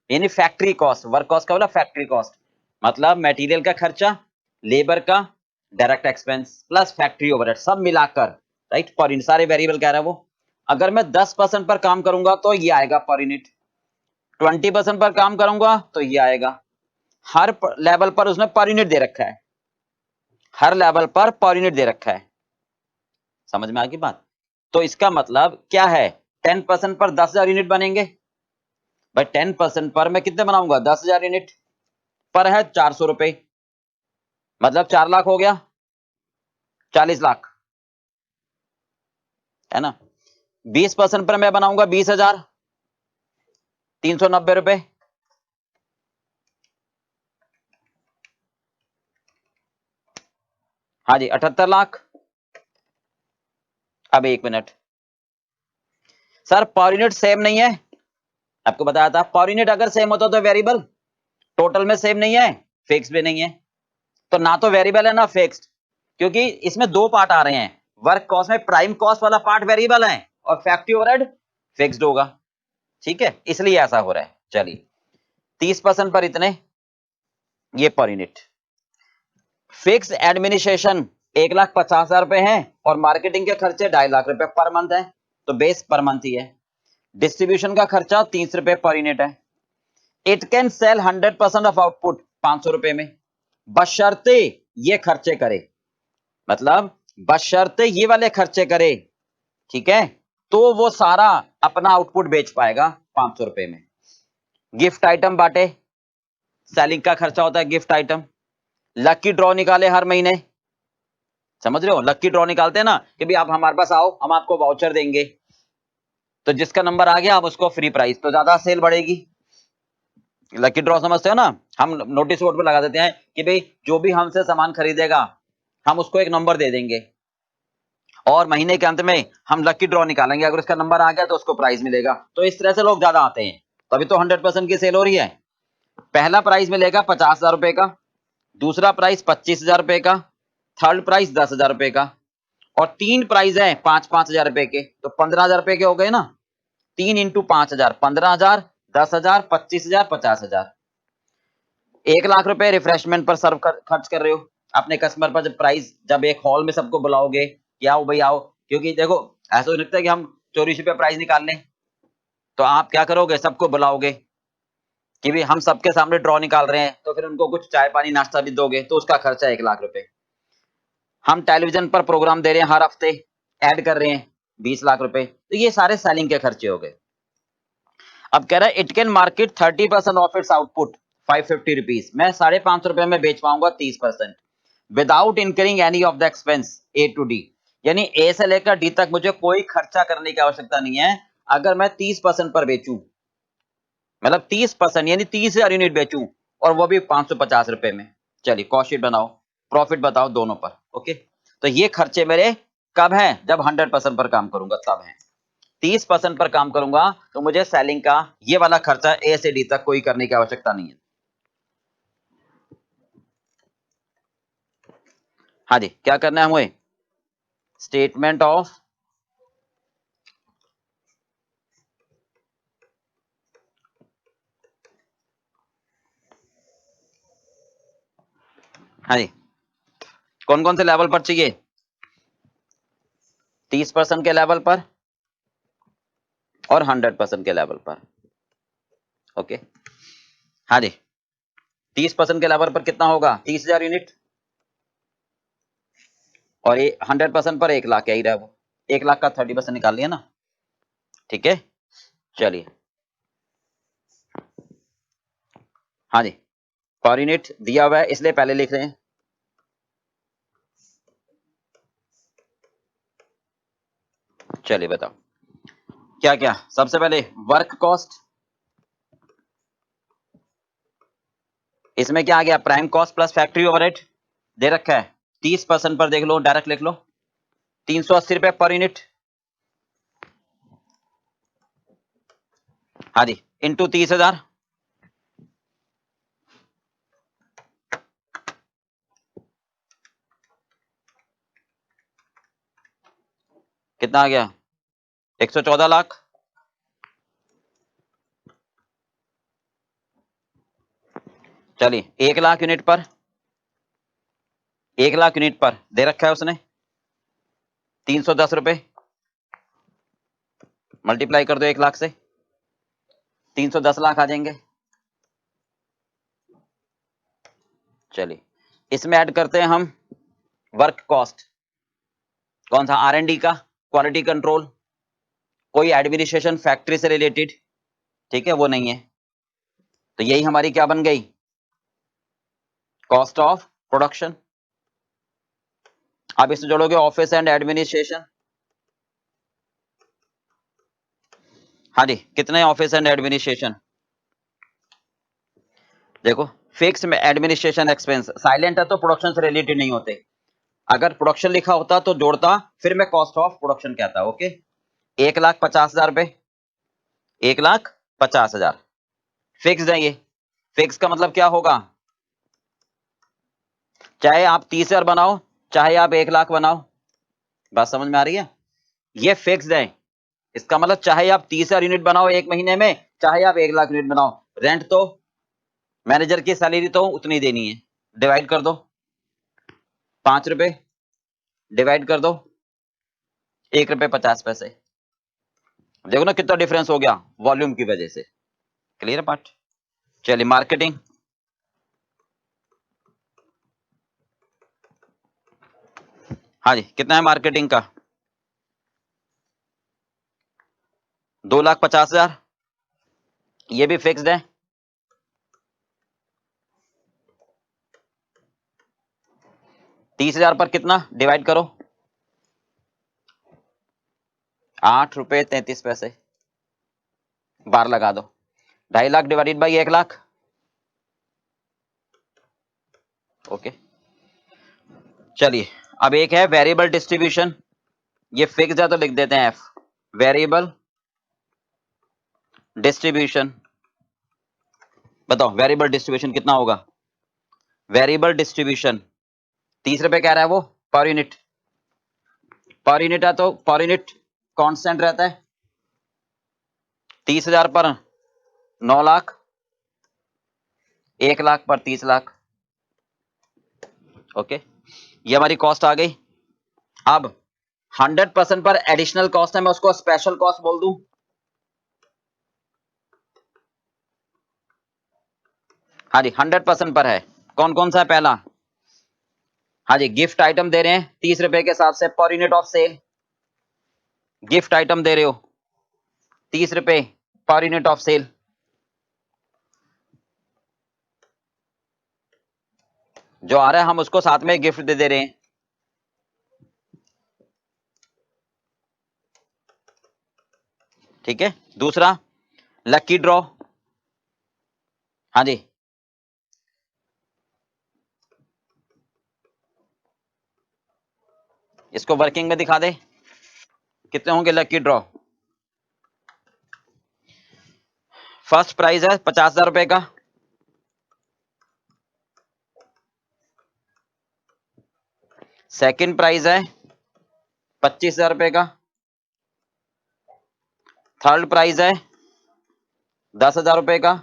यानी फैक्ट्री कॉस्ट, वर्क कॉस्ट का बोला फैक्ट्री कॉस्ट, मतलब मटेरियल का खर्चा, लेबर का, direct expense plus factory overhead सब मिलाकर, राइट, पर इन सारे वेरिएबल कह रहा है वो। अगर मैं 10% पर काम करूंगा तो ये आएगा पर यूनिट, 20% पर काम करूंगा तो ये आएगा। हर लेवल पर उसने पर यूनिट दे रखा है, हर लेवल पर पर यूनिट दे रखा है, समझ में आ गई बात। तो इसका मतलब क्या है, 10% पर 10,000 यूनिट बनेंगे भाई, 10% पर मैं कितने बनाऊंगा, 10,000 यूनिट, पर है 400 रुपए, मतलब 4 लाख हो गया, 40 लाख है ना। 20% पर मैं बनाऊंगा 20,000, 390 रुपए, हाँ जी 78 लाख। अब एक minute sir, per unit same नहीं है, आपको बताया था पर यूनिट अगर सेम होता तो वेरिएबल टोटल में सेम नहीं है, फिक्स भी नहीं है, तो ना तो वेरिएबल है ना फिक्स्ड, क्योंकि इसमें 2 पार्ट आ रहे हैं, वर्क कॉस्ट में प्राइम कॉस्ट वाला पार्ट वेरिएबल है और फैक्ट्री ओवरहेड फिक्स्ड होगा, ठीक है, इसलिए ऐसा हो रहा है। चलिए 30% पर इतने, ये पर यूनिट। फिक्स एडमिनिस्ट्रेशन 1,50,000 रुपए है और मार्केटिंग के खर्चे 2.5 लाख रुपए पर मंथ है, तो बेस पर मंथ ही है। डिस्ट्रीब्यूशन का खर्चा 30 रुपए पर यूनिट है। It can sell 100% of output 500 रुपए में, बशर्ते ये खर्चे करे, मतलब बशर्ते ये वाले खर्चे करे, ठीक है, तो वो सारा अपना आउटपुट बेच पाएगा 500 रुपए में। गिफ्ट आइटम बांटे, सेलिंग का खर्चा होता है गिफ्ट आइटम। लकी ड्रॉ निकाले हर महीने, समझ रहे हो, लकी ड्रॉ निकालते हैं ना कि भाई आप हमारे पास आओ, हम आपको वाउचर देंगे, तो जिसका नंबर आ गया आप उसको फ्री प्राइस, तो ज्यादा सेल बढ़ेगी। लकी ड्रॉ समझते हो ना, हम नोटिस बोर्ड पर लगा देते हैं कि भाई जो भी हमसे सामान खरीदेगा हम उसको एक नंबर दे देंगे, और महीने के अंत में हम लकी ड्रॉ निकालेंगे, अगर उसका नंबर आ गया तो उसको प्राइस मिलेगा। तो इस तरह से लोग ज्यादा आते हैं, तभी तो 100% की सेल हो रही है। पहला प्राइस मिलेगा 50,000 रुपए का, दूसरा प्राइस 25,000 रुपए का, थर्ड प्राइस 10,000 रुपए का, और 3 प्राइस है 5,000 रुपए के, तो 15,000 रुपए के हो गए ना। 3 इंटू 5,000, 15,000, 10,000, 25,000, 50,000। 1,00,000 रुपए रिफ्रेशमेंट पर सर्व खर्च कर रहे हो अपने कस्टमर पर। जब प्राइस, जब एक हॉल में सबको बुलाओगे कि आओ भाई आओ, क्योंकि देखो ऐसा हो सकता है कि हम चोरी छुपे प्राइस निकाल लें, तो आप क्या करोगे, सबको बुलाओगे कि भाई हम सबके सामने ड्रॉ निकाल रहे हैं, तो फिर उनको कुछ चाय पानी नाश्ता भी दोगे, तो उसका खर्चा 1,00,000 रुपए। हम टेलीविजन पर प्रोग्राम दे रहे हैं, हर हफ्ते ऐड कर रहे हैं, 20,00,000 रुपए। तो ये सारे सेलिंग के खर्चे हो गए। अब कह रहा है it can market 30% of its output 550 rupees, मैं 550 रुपए में बेच पाऊंगा 30%, without incurring any of the expense A to D, यानी ए से लेकर डी तक मुझे कोई खर्चा करने की आवश्यकता नहीं है। अगर मैं 30% पर बेचूं, मतलब 30%, यानी 30,000 यूनिट बेचूं, और वो भी 550 रुपए में। चलिए कॉस्ट शीट बनाओ, प्रॉफिट बताओ दोनों पर। ओके, तो ये खर्चे मेरे कब हैं, जब 100% पर काम करूंगा तब है। 30% पर काम करूंगा तो मुझे सेलिंग का ये वाला खर्चा ए से डी तक कोई करने की आवश्यकता नहीं है। हाँ जी, क्या करना है हमें, स्टेटमेंट ऑफ हाँ जी, कौन कौन से लेवल पर चाहिए, 30% के लेवल पर और 100% के लेवल पर। ओके, हाँ जी, 30% के लेवल पर कितना होगा, 30,000 यूनिट, और 100% पर 1,00,000 क्या ही रहा, वो 1,00,000 का 30% निकाल लिया ना। ठीक है, चलिए हाँ जी, पर यूनिट दिया हुआ है इसलिए पहले लिख रहे हैं। चलिए बताओ क्या क्या, सबसे पहले वर्क कॉस्ट, इसमें क्या आ गया, prime cost plus factory overhead दे रखा है। 30% पर देख लो, डायरेक्ट लिख लो, 380 रुपए पर यूनिट। हाँ जी, इंटू 30,000, कितना आ गया, 114 लाख। चलिए 1,00,000 यूनिट पर, 1,00,000 यूनिट पर दे रखा है उसने 310 रुपए, मल्टीप्लाई कर दो 1,00,000 से, 310 लाख आ जाएंगे। चलिए इसमें ऐड करते हैं हम वर्क कॉस्ट, कौन सा, R&D का, क्वालिटी कंट्रोल, कोई एडमिनिस्ट्रेशन फैक्ट्री से रिलेटेड, ठीक है वो नहीं है, तो यही हमारी क्या बन गई, कॉस्ट ऑफ प्रोडक्शन। अब इसमें जोड़ोगे ऑफिस एंड एडमिनिस्ट्रेशन। हाँ जी, कितने ऑफिस एंड एडमिनिस्ट्रेशन, देखो फिक्स में एडमिनिस्ट्रेशन एक्सपेंस साइलेंट है तो प्रोडक्शन से रिलेटेड नहीं होते, अगर प्रोडक्शन लिखा होता तो जोड़ता, फिर मैं कॉस्ट ऑफ प्रोडक्शन कहता। ओके, 1,50,000 रुपए, 1,50,000 फिक्स है ये। फिक्स का मतलब क्या होगा, चाहे आप 30,000 बनाओ चाहे आप 1,00,000 बनाओ, बात समझ में आ रही है, ये फिक्स है। इसका मतलब चाहे आप 30,000 यूनिट बनाओ एक महीने में, चाहे आप 1,00,000 यूनिट बनाओ, रेंट तो मैनेजर की सैलरी तो उतनी देनी है, डिवाइड कर दो 5 रुपए, डिवाइड कर दो 1 रुपए 50 पैसे, देखो ना कितना डिफरेंस हो गया वॉल्यूम की वजह से। क्लियर है पार्ट। चलिए मार्केटिंग, हाँ जी, कितना है मार्केटिंग का, 2,50,000, ये भी फिक्स्ड है। 30,000 पर कितना डिवाइड करो, 8 रुपए 33 पैसे, बार लगा दो। 2.5 lakh divided by 1 lakh. Okay, चलिए अब एक है वेरिएबल डिस्ट्रीब्यूशन, ये फिक्स है तो लिख देते हैं एफ, वेरिएबल डिस्ट्रीब्यूशन। बताओ वेरिएबल डिस्ट्रीब्यूशन कितना होगा, वेरिएबल डिस्ट्रीब्यूशन 30 रुपए कह रहा है वो पर यूनिट, पर यूनिट है तो पर यूनिट कांस्टेंट रहता है। 30,000 पर 9 लाख, 1 लाख पर 30 लाख। ओके, ये हमारी कॉस्ट आ गई। अब 100% पर एडिशनल कॉस्ट है, मैं उसको स्पेशल कॉस्ट बोल दूं। हाँ जी 100% पर है, कौन कौन सा है, पहला हाँ जी गिफ्ट आइटम दे रहे हैं 30 रुपए के हिसाब से per unit of sale, gift item दे रहे हो 30 रुपए पर यूनिट ऑफ सेल। जो आ रहा है हम उसको साथ में गिफ्ट दे रहे हैं। ठीक है, दूसरा लकी ड्रॉ, हाँ जी इसको वर्किंग में दिखा दे, कितने होंगे लकी ड्रॉ। फर्स्ट प्राइज है 50,000 रुपए का, सेकंड प्राइज है 25,000 रुपए का, थर्ड प्राइज है 10,000 रुपए का,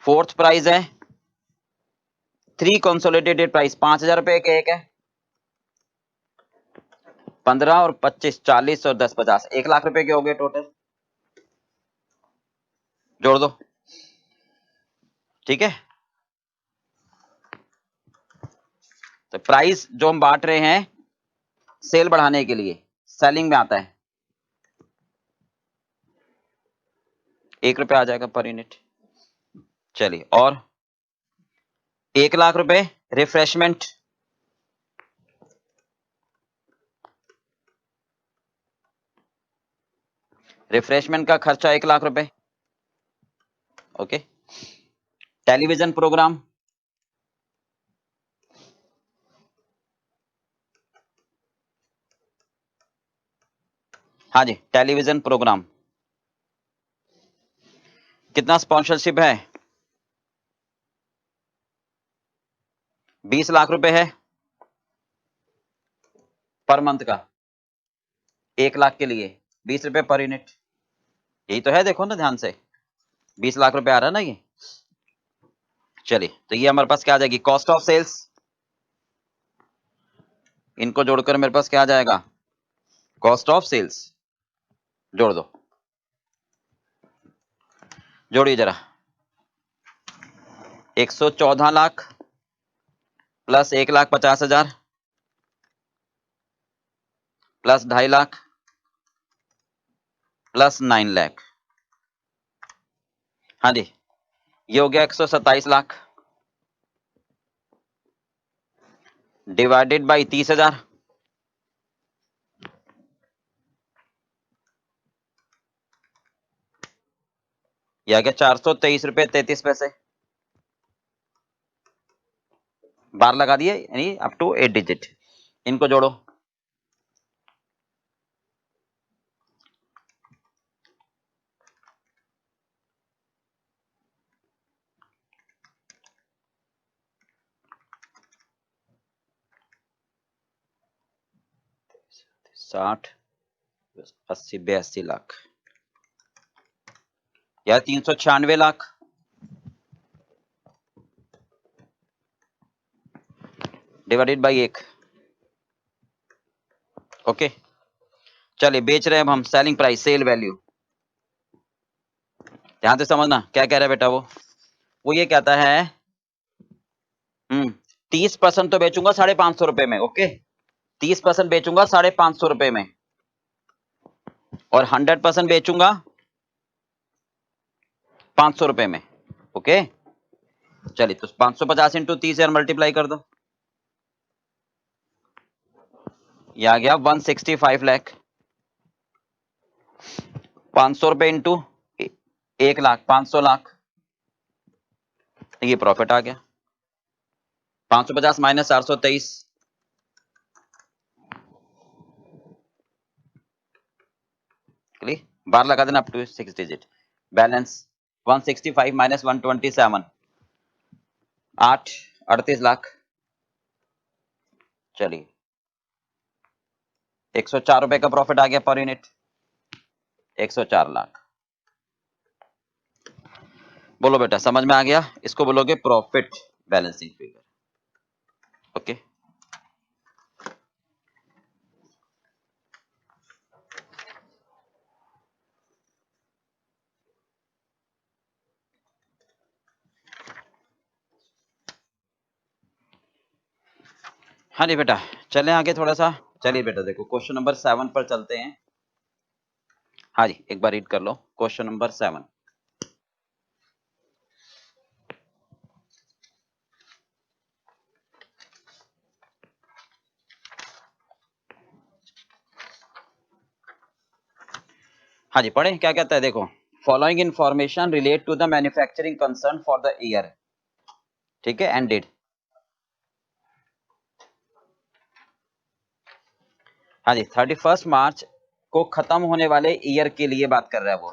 फोर्थ प्राइज है 3 कंसोलिडेटेड प्राइस 5,000 रुपए के एक है, 15 और 25 40 और 10 50 1 लाख रुपए के हो गए टोटल, जोड़ दो। ठीक है, तो प्राइस जो हम बांट रहे हैं सेल बढ़ाने के लिए, सेलिंग में आता है 1 रुपया आ जाएगा पर यूनिट। चलिए, और 1 लाख रुपए रिफ्रेशमेंट, रिफ्रेशमेंट का खर्चा 1 लाख रुपए। ओके, टेलीविजन प्रोग्राम, हाँ जी टेलीविजन प्रोग्राम कितना स्पॉन्सरशिप है, 20 लाख रुपए है पर मंथ का, 1 लाख के लिए 20 रुपए पर यूनिट, यही तो है, देखो ना ध्यान से 20 लाख रुपए आ रहा है ना ये। चलिए, तो ये हमारे पास क्या आ जाएगी, कॉस्ट ऑफ सेल्स, इनको जोड़कर मेरे पास क्या आ जाएगा, कॉस्ट ऑफ सेल्स, जोड़ दो, जोड़िए जरा, 114 lakh plus 1,50,000 plus 2.5 lakh plus 9 lakh, हाँ जी ये हो गया 127 लाख डिवाइडेड बाई 30,000, यह आ गया 423 रुपए 33 पैसे, बार लगा दिए यानी अप टू 8 डिजिट, इनको जोड़ो, साठ 80 82 लाख या 396 लाख डिवाइडेड बाई 1। ओके, चलिए बेच रहे हैं अब हम, सेलिंग प्राइस सेल वैल्यू, ध्यान से समझना क्या कह रहा है बेटा, वो ये कहता है 30% तो बेचूंगा 550 रुपए में, ओके 30% बेचूंगा 550 रुपए में, और 100% बेचूंगा 500 रुपए में। ओके, चलिए तो 550 इंटू 30 मल्टीप्लाई कर दो, ये आ गया 165 लाख, 500 रुपए इंटू 1 लाख, 500 लाख, ये प्रॉफिट आ गया। 550 माइनस 423, बार लगा देना up to 6 digit. Balance 165 minus 127, 38 lakh. चलिए 104 रुपए का प्रॉफिट आ गया पर यूनिट, 104 लाख। बोलो बेटा समझ में आ गया? इसको बोलोगे प्रॉफिट बैलेंसिंग फिगर। ओके हाँ जी बेटा, चलें आगे थोड़ा सा। चलिए बेटा देखो क्वेश्चन नंबर 7 पर चलते हैं। हाँ जी एक बार रीड कर लो क्वेश्चन नंबर 7। हाँ जी पढ़े, क्या कहता है देखो, following information relate to the manufacturing concern for the year, ठीक है, एंडेड। हाँ जी 31 मार्च को खत्म होने वाले ईयर के लिए बात कर रहा है वो।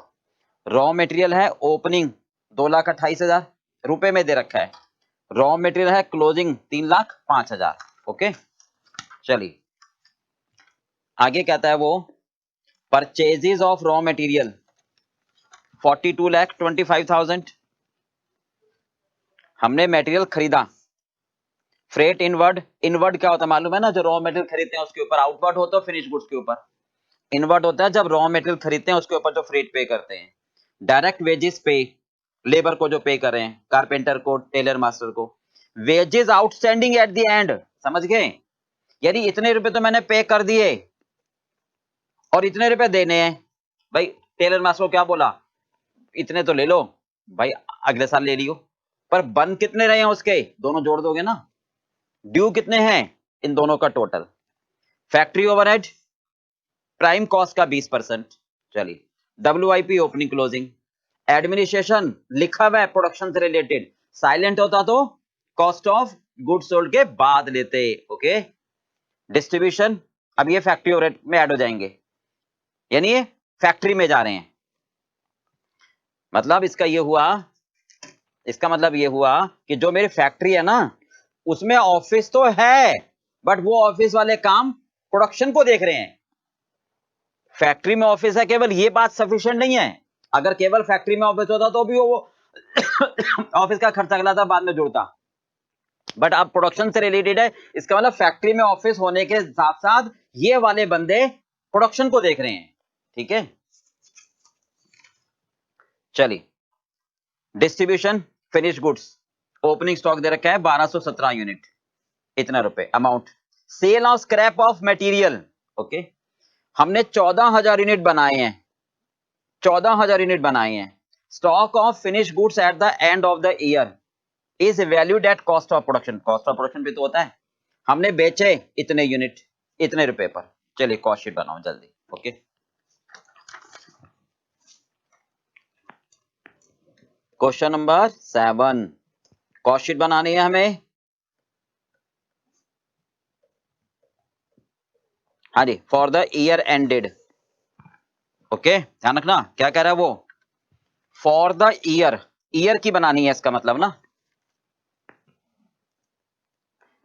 रॉ मटेरियल है ओपनिंग 2,28,000 रुपए में दे रखा है, रॉ मटेरियल है क्लोजिंग 3,05,000। ओके चलिए आगे कहता है वो, परचेजेज ऑफ रॉ मटेरियल 42,25,000, हमने मटेरियल खरीदा। फ्रेट इनवर्ड, इनवर्ड क्या होता है मालूम है ना, जो रॉ मटेरियल खरीदते हैं उसके ऊपर, आउटवर्ड होता है फिनिश गुड्स के ऊपर, इनवर्ड होता है जब रॉ मटेरियल खरीदते हैं उसके ऊपर जो फ्रेट पे करते हैं। डायरेक्ट वेजेस पे, लेबर को जो पे कर रहे हैं, कारपेंटर को, टेलर मास्टर को। Wages outstanding at the and, समझ गए? यानी इतने रुपए तो मैंने पे कर दिए और इतने रुपए देने हैं। भाई टेलर मास्टर को क्या बोला, इतने तो ले लो भाई, अगले साल ले लियो, पर बन कितने रहे हैं उसके, दोनों जोड़ दोगे ना। ड्यू कितने हैं इन दोनों का total. Factory overhead prime cost का 20%। चलिए WIP ओपनिंग क्लोजिंग, एडमिनिस्ट्रेशन लिखा हुआ है प्रोडक्शन से रिलेटेड, साइलेंट होता तो कॉस्ट ऑफ गुड्स सोल्ड के बाद लेते। ओके डिस्ट्रीब्यूशन, अब ये फैक्ट्री ओवरहेड में ऐड हो जाएंगे, यानी ये फैक्ट्री में जा रहे हैं। मतलब इसका ये हुआ, इसका मतलब ये हुआ कि जो मेरी फैक्ट्री है ना उसमें ऑफिस तो है, बट वो ऑफिस वाले काम प्रोडक्शन को देख रहे हैं। फैक्ट्री में ऑफिस है केवल, ये बात सफिशिएंट नहीं है। अगर केवल फैक्ट्री में ऑफिस होता तो भी वो ऑफिस का खर्चा अगला था बाद में जुड़ता, बट अब प्रोडक्शन से रिलेटेड है, इसका मतलब फैक्ट्री में ऑफिस होने के साथ साथ ये वाले बंदे प्रोडक्शन को देख रहे हैं। ठीक है चलिए distribution finish goods, opening stock दे रखा है 1217 यूनिट, इतना रुपए amount. Sale of scrap of material, okay हमने 14,000 यूनिट बनाए हैं, 14,000 यूनिट बनाए हैं। Stock of finish goods at the end of the year is valued at cost of production, cost of production भी तो होता है। हमने बेचे इतने यूनिट इतने रुपए पर। चलिए कॉस्ट शीट बनाओ जल्दी। Okay question number 7, cost sheet बनानी है हमें। हाँ जी for the year ended. Okay ध्यान रखना क्या कह रहा है वो, फॉर द ईयर, ईयर की बनानी है इसका मतलब ना।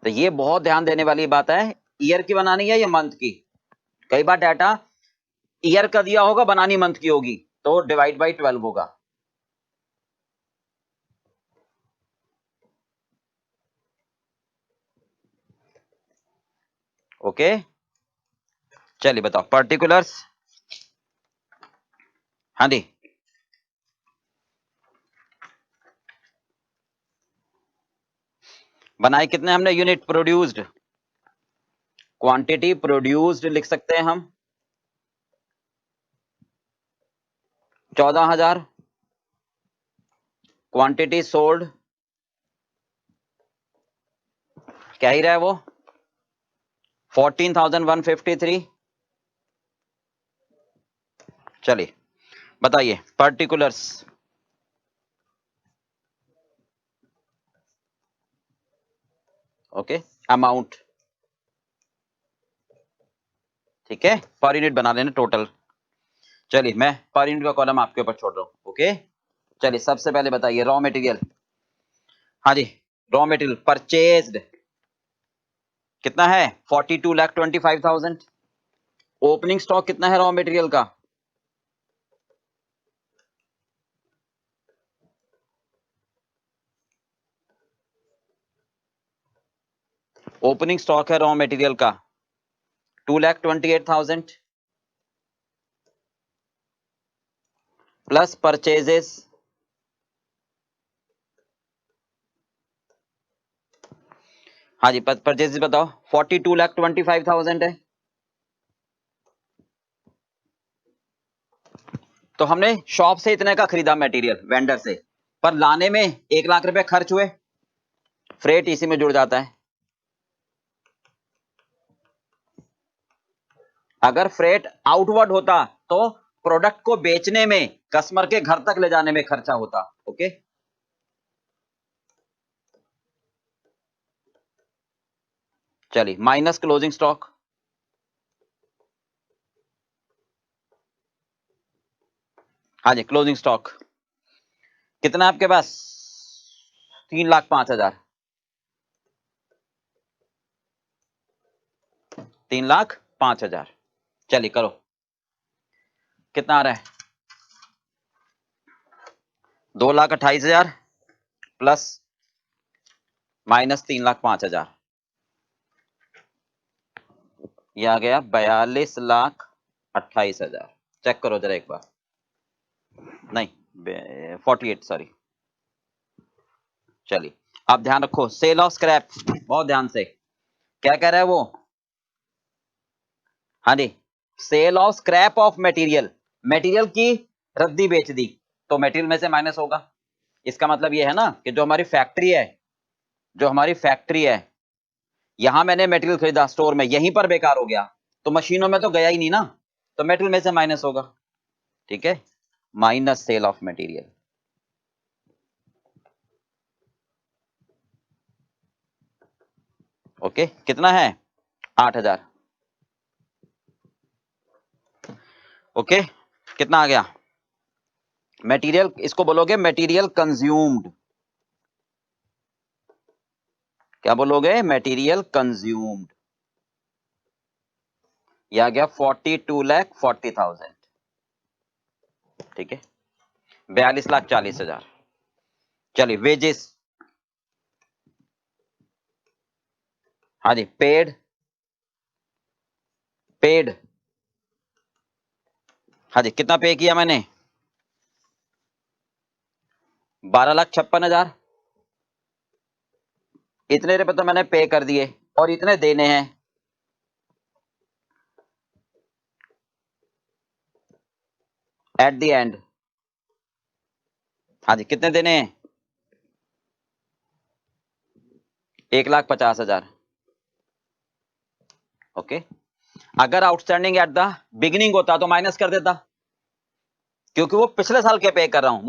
तो ये बहुत ध्यान देने वाली बात है, ईयर की बनानी है या मंथ की। कई बार डाटा ईयर का दिया होगा बनानी मंथ की होगी, तो डिवाइड बाई 12 होगा। ओके चलिए बताओ पर्टिकुलर्स। हाँ जी बनाए कितने हमने यूनिट प्रोड्यूस्ड, क्वांटिटी प्रोड्यूस्ड लिख सकते हैं हम 14,000, क्वांटिटी सोल्ड क्या ही रहा है वो 14,153। चलिए बताइए पर्टिकुलर्स। ओके, अमाउंट, ठीक है, पर यूनिट बना लेना टोटल। चलिए मैं पर यूनिट का कॉलम आपके ऊपर छोड़ रहा हूं। ओके, चलिए सबसे पहले बताइए रॉ मटेरियल। हाँ जी, रॉ मटेरियल परचेज्ड कितना है? 42,25,000। ओपनिंग स्टॉक कितना है रॉ मटेरियल का? ओपनिंग स्टॉक है रॉ मटेरियल का 2,28,000 प्लस परचेजेस। हाँ जी, परचेजेस बताओ। 42,25,000 है। तो हमने शॉप से इतने का खरीदा मटेरियल वेंडर से, पर लाने में 1,00,000 रुपए खर्च हुए, फ्रेट इसी में जुड़ जाता है। अगर फ्रेट आउटवर्ड होता तो प्रोडक्ट को बेचने में, कस्टमर के घर तक ले जाने में खर्चा होता। ओके, चलिए माइनस क्लोजिंग स्टॉक। हाँ जी, क्लोजिंग स्टॉक कितना है आपके पास? 3,05,000। 3,05,000। चलिए करो, कितना आ रहा है? 2,28,000 प्लस माइनस 3,05,000, ये आ गया 42,28,000। चेक करो जरा एक बार। नहीं, 48, सॉरी। चलिए आप ध्यान रखो, सेल ऑफ स्क्रैप, बहुत ध्यान से। क्या कह रहा है वो? हाँ जी, sale of scrap of material, material की रद्दी बेच दी तो मटेरियल में से माइनस होगा। इसका मतलब ये है ना कि जो हमारी फैक्ट्री है, जो हमारी फैक्ट्री है, यहां मैंने मटेरियल खरीदा स्टोर में, यहीं पर बेकार हो गया तो मशीनों में तो गया ही नहीं ना, तो मटेरियल में से माइनस होगा। ठीक है, minus cell of material. Okay, कितना है? 8,000। ओके, कितना आ गया? मटेरियल, इसको बोलोगे मटेरियल कंज्यूम्ड। क्या बोलोगे? Material consumed. यह आ गया 42,40,000। ठीक है, 42,40,000। चलिए वेजेस। हाँ जी, पेड, पेड। हाँ जी, कितना पे किया मैंने? 12,56,000। इतने रुपए तो मैंने पे कर दिए और इतने देने हैं। एट द एंड, हाँ जी, कितने देने हैं? 1,50,000। ओके, अगर आउटस्टैंडिंग एट द बिगिनिंग होता तो माइनस कर देता, क्योंकि वो पिछले साल के पे कर रहा हूं,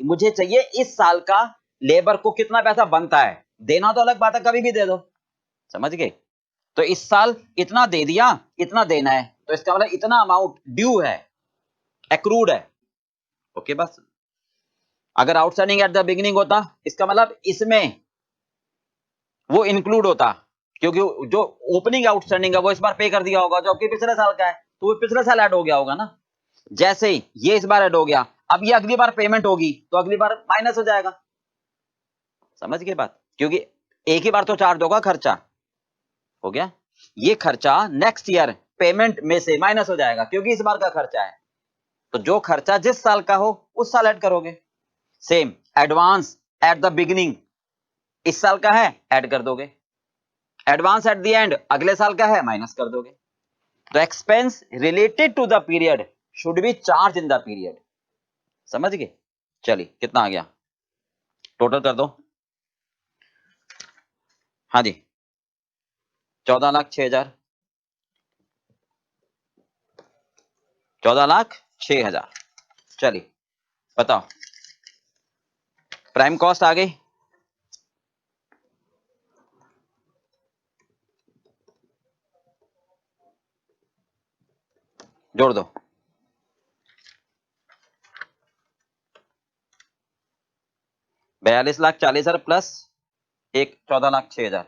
मुझे चाहिए इस साल का लेबर को कितना पैसा बनता है। देना तो अलग बात है, कभी भी दे दो, समझ गए? तो इस साल इतना दे दिया, इतना देना है, तो इसका मतलब इतना अमाउंट ड्यू है, एक्रूड है। ओके, बस। अगर आउटस्टैंडिंग एट द बिगिनिंग होता, इसका मतलब इसमें वो इंक्लूड होता, क्योंकि जो ओपनिंग आउटस्टैंडिंग है वो इस बार पे कर दिया होगा, जो आपके पिछले साल का है, तो वो पिछले साल ऐड हो गया होगा ना। जैसे ही ये इस बार ऐड हो गया, अब ये अगली बार पेमेंट होगी तो अगली बार माइनस हो जाएगा। समझ गए बात? क्योंकि एक ही बार तो चार्ज होगा, खर्चा हो गया, ये खर्चा नेक्स्ट ईयर पेमेंट में से माइनस हो जाएगा, क्योंकि इस बार का खर्चा है। तो जो खर्चा जिस साल का हो उस साल ऐड करोगे। Same advance at the beginning, इस साल का है ऐड कर दोगे, एडवांस एट द एंड अगले साल का है माइनस कर दोगे। तो expense related to the period should be charge in the period. समझ गए? चलिए कितना आ गया टोटल कर दो। हाँ जी, 14,06,000। 14,06,000। चलिए बताओ प्राइम कॉस्ट आ गई, जोड़ दो। $42,40,000 प्लस एक 14,06,000।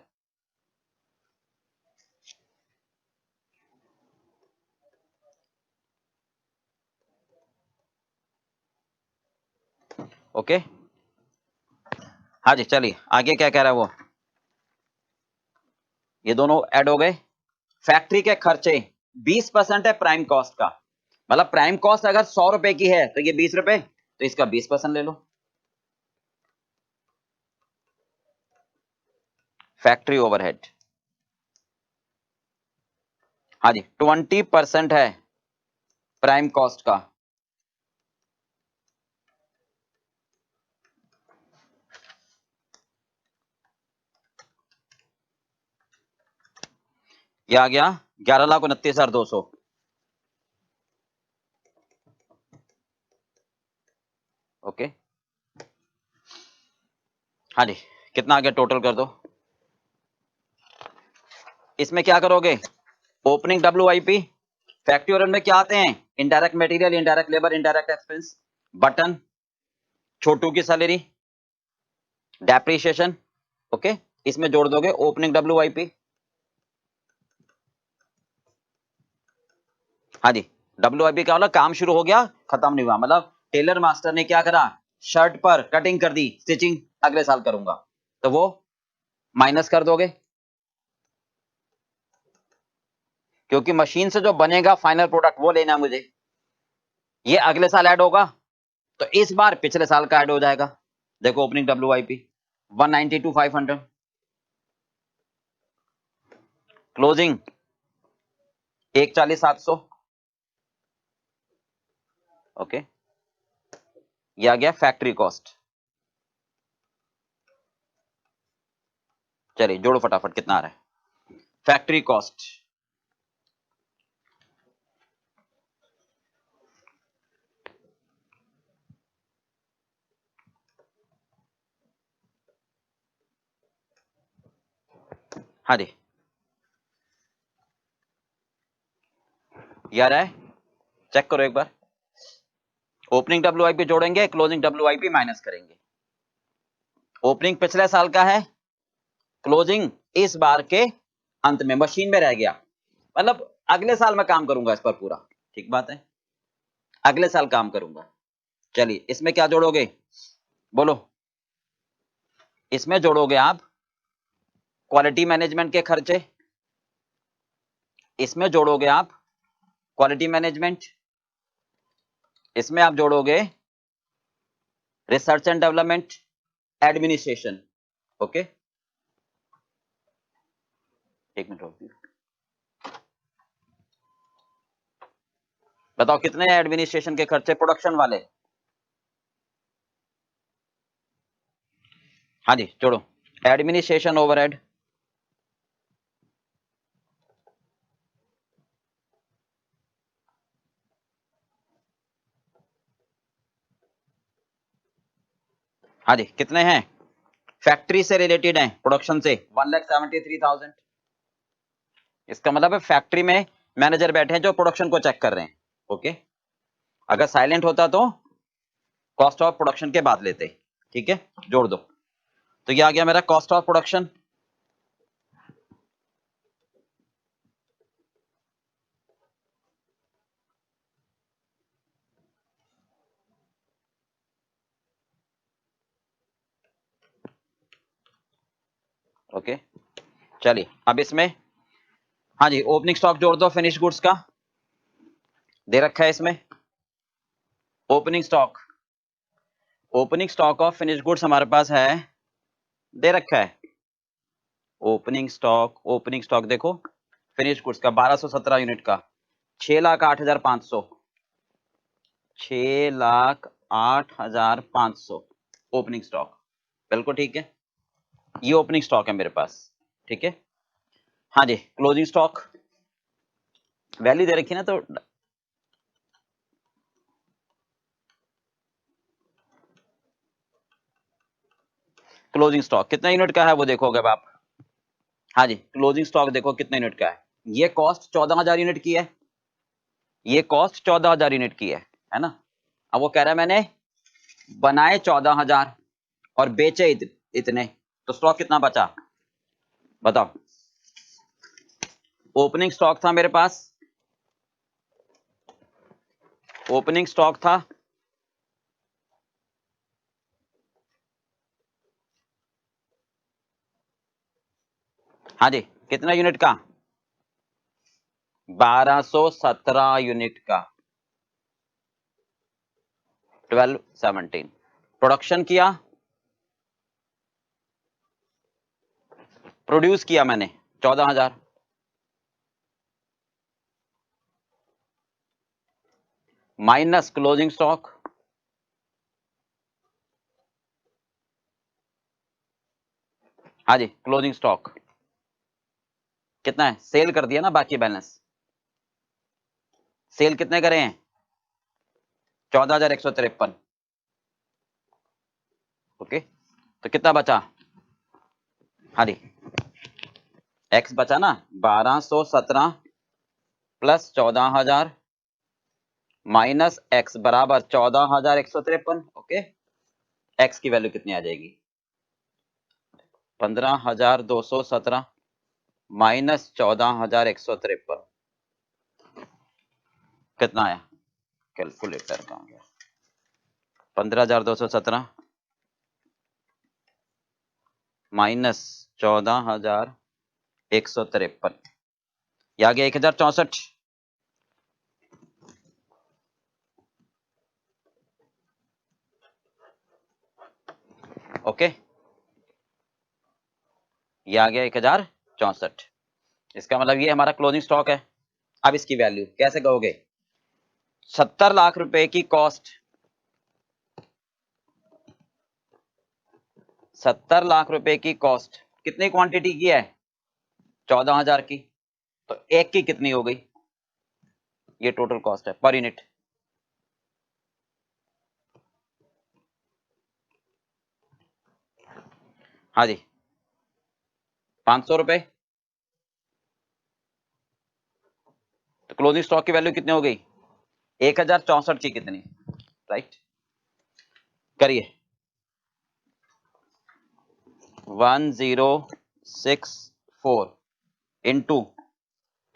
ओके हाँ जी चलिए आगे क्या कह रहा है वो, ये दोनों ऐड हो गए। फैक्ट्री के खर्चे 20% है प्राइम कॉस्ट का, मतलब प्राइम कॉस्ट अगर 100 रुपए की है तो ये 20 रुपए, तो इसका 20% ले लो। फैक्ट्री ओवरहेड हाँ जी 20% है प्राइम कॉस्ट का। ये आ गया 11,29,200। ओके हाँ जी कितना आ गया टोटल कर दो। इसमें क्या करोगे, ओपनिंग WIP, फैक्ट्री ओवरहेड में क्या आते हैं, indirect material, indirect labour, indirect expense, button, Chhotu की सैलरी, डेप्रिसिएशन। ओके इसमें जोड़ दोगे ओपनिंग WIP। हाँ जी WIP क्या, मतलब काम शुरू हो गया खत्म नहीं हुआ, मतलब टेलर मास्टर ने क्या करा, शर्ट पर कटिंग कर दी, स्टिचिंग अगले साल करूंगा, तो वो माइनस कर दोगे, क्योंकि मशीन से जो बनेगा फाइनल प्रोडक्ट वो लेना है मुझे, ये अगले साल ऐड होगा, तो इस बार पिछले साल का ऐड हो जाएगा। देखो ओपनिंग WIP 192,500, क्लोजिंग 140,700। ओके ये आ गया फैक्ट्री कॉस्ट। चलिए जोड़ो फटाफट कितना आ रहा है फैक्ट्री कॉस्ट। हाँ जी ये आ रहा है, चेक करो एक बार। ओपनिंग WIP जोड़ेंगे, क्लोजिंग WIP माइनस करेंगे। ओपनिंग पिछले साल का है, क्लोजिंग इस बार के अंत में मशीन में रह गया, मतलब अगले साल मैं काम करूंगा इस पर पूरा, ठीक बात है, अगले साल काम करूंगा। चलिए इसमें क्या जोड़ोगे बोलो, इसमें जोड़ोगे आप क्वालिटी मैनेजमेंट के खर्चे, इसमें जोड़ोगे आप क्वालिटी मैनेजमेंट, इसमें आप जोड़ोगे research and development, administration. Okay एक मिनट रोक दीजिए, बताओ कितने एडमिनिस्ट्रेशन के खर्चे प्रोडक्शन वाले। हाँ जी जोड़ो एडमिनिस्ट्रेशन ओवरहेड, हाँ जी कितने हैं, फैक्ट्री से रिलेटेड हैं, प्रोडक्शन से 1,73,000। इसका मतलब है फैक्ट्री में मैनेजर बैठे हैं जो प्रोडक्शन को चेक कर रहे हैं। ओके अगर साइलेंट होता तो कॉस्ट ऑफ प्रोडक्शन के बाद लेते, ठीक है जोड़ दो। तो ये आ गया मेरा कॉस्ट ऑफ प्रोडक्शन। ओके चलिए अब इसमें हाँ जी ओपनिंग स्टॉक जोड़ दो, फिनिश गुड्स का दे रखा है इसमें। Opening stock of finish goods हमारे पास है, दे रखा है। ओपनिंग स्टॉक देखो फिनिश गुड्स का 1217 यूनिट का 6,08,500, 6,08,500 ओपनिंग स्टॉक, बिल्कुल ठीक है, ये ओपनिंग स्टॉक है मेरे पास, ठीक है। हाँ जी क्लोजिंग स्टॉक वैल्यू दे रखी ना, तो क्लोजिंग स्टॉक कितना यूनिट का है वो देखोगे अब आप। हाँ जी, क्लोजिंग स्टॉक देखो कितने यूनिट का है। ये कॉस्ट 14,000 यूनिट की है, ये कॉस्ट 14,000 यूनिट की है ना। अब वो कह रहा है मैंने बनाए 14,000 और बेचे इतने, तो स्टॉक कितना बचा बताओ। ओपनिंग स्टॉक था मेरे पास, ओपनिंग स्टॉक था हाँ जी कितना यूनिट का, 1217 यूनिट का, 1217। प्रोडक्शन किया, प्रोड्यूस किया मैंने 14,000 माइनस क्लोजिंग स्टॉक, हाँ जी क्लोजिंग स्टॉक कितना है, सेल कर दिया ना बाकी बैलेंस। सेल कितने करे हैं 14,153। ओके तो कितना बचा, हाँ जी एक्स बचा ना 1217 प्लस 14,000 माइनस एक्स बराबर 14,153। ओके एक्स की वैल्यू कितनी आ जाएगी 15,217 माइनस 14,153 कितना आया, कैलकुलेटर कहाँ गया, 15,217 माइनस 14,153, ये आ गया 1,064। ओके ये आ गया 1,064। इसका मतलब ये हमारा क्लोजिंग स्टॉक है। अब इसकी वैल्यू कैसे कहोगे, 70 लाख रुपए की कॉस्ट, 70 लाख रुपए की कॉस्ट कितनी क्वांटिटी की है 14,000 की, तो एक की कितनी हो गई, ये टोटल कॉस्ट है पर यूनिट। हाँ जी 500 रुपए, तो क्लोजिंग स्टॉक की वैल्यू कितनी हो गई 1,064 की कितनी, राइट करिए 1064 इंटू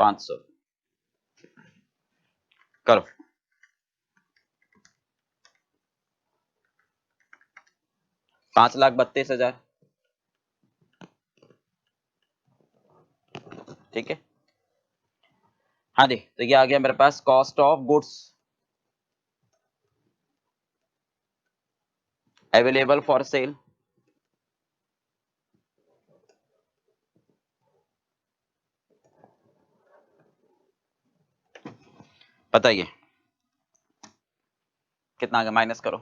500 करो, 5,32,000 ठीक है। हाँ जी तो ये आ गया मेरे पास cost of goods available for sale, बताइए कितना आ गया, माइनस करो,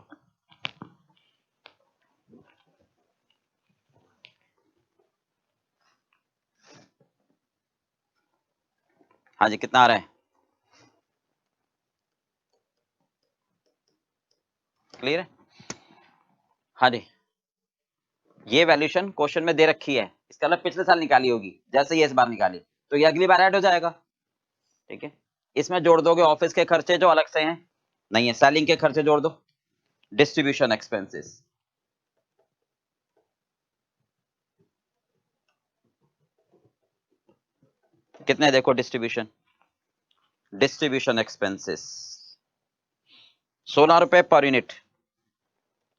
हाँ जी कितना आ रहा है, क्लियर है। हाँ जी ये वैल्यूएशन क्वेश्चन में दे रखी है, इसका मतलब पिछले साल निकाली होगी, जैसे ये इस बार निकाली तो ये अगली बार ऐड हो जाएगा, ठीक है। इसमें जोड़ दोगे ऑफिस के खर्चे जो अलग से हैं, नहीं है सेलिंग के खर्चे जोड़ दो, डिस्ट्रीब्यूशन एक्सपेंसेस कितने देखो, डिस्ट्रीब्यूशन एक्सपेंसेस 16 रुपए पर यूनिट,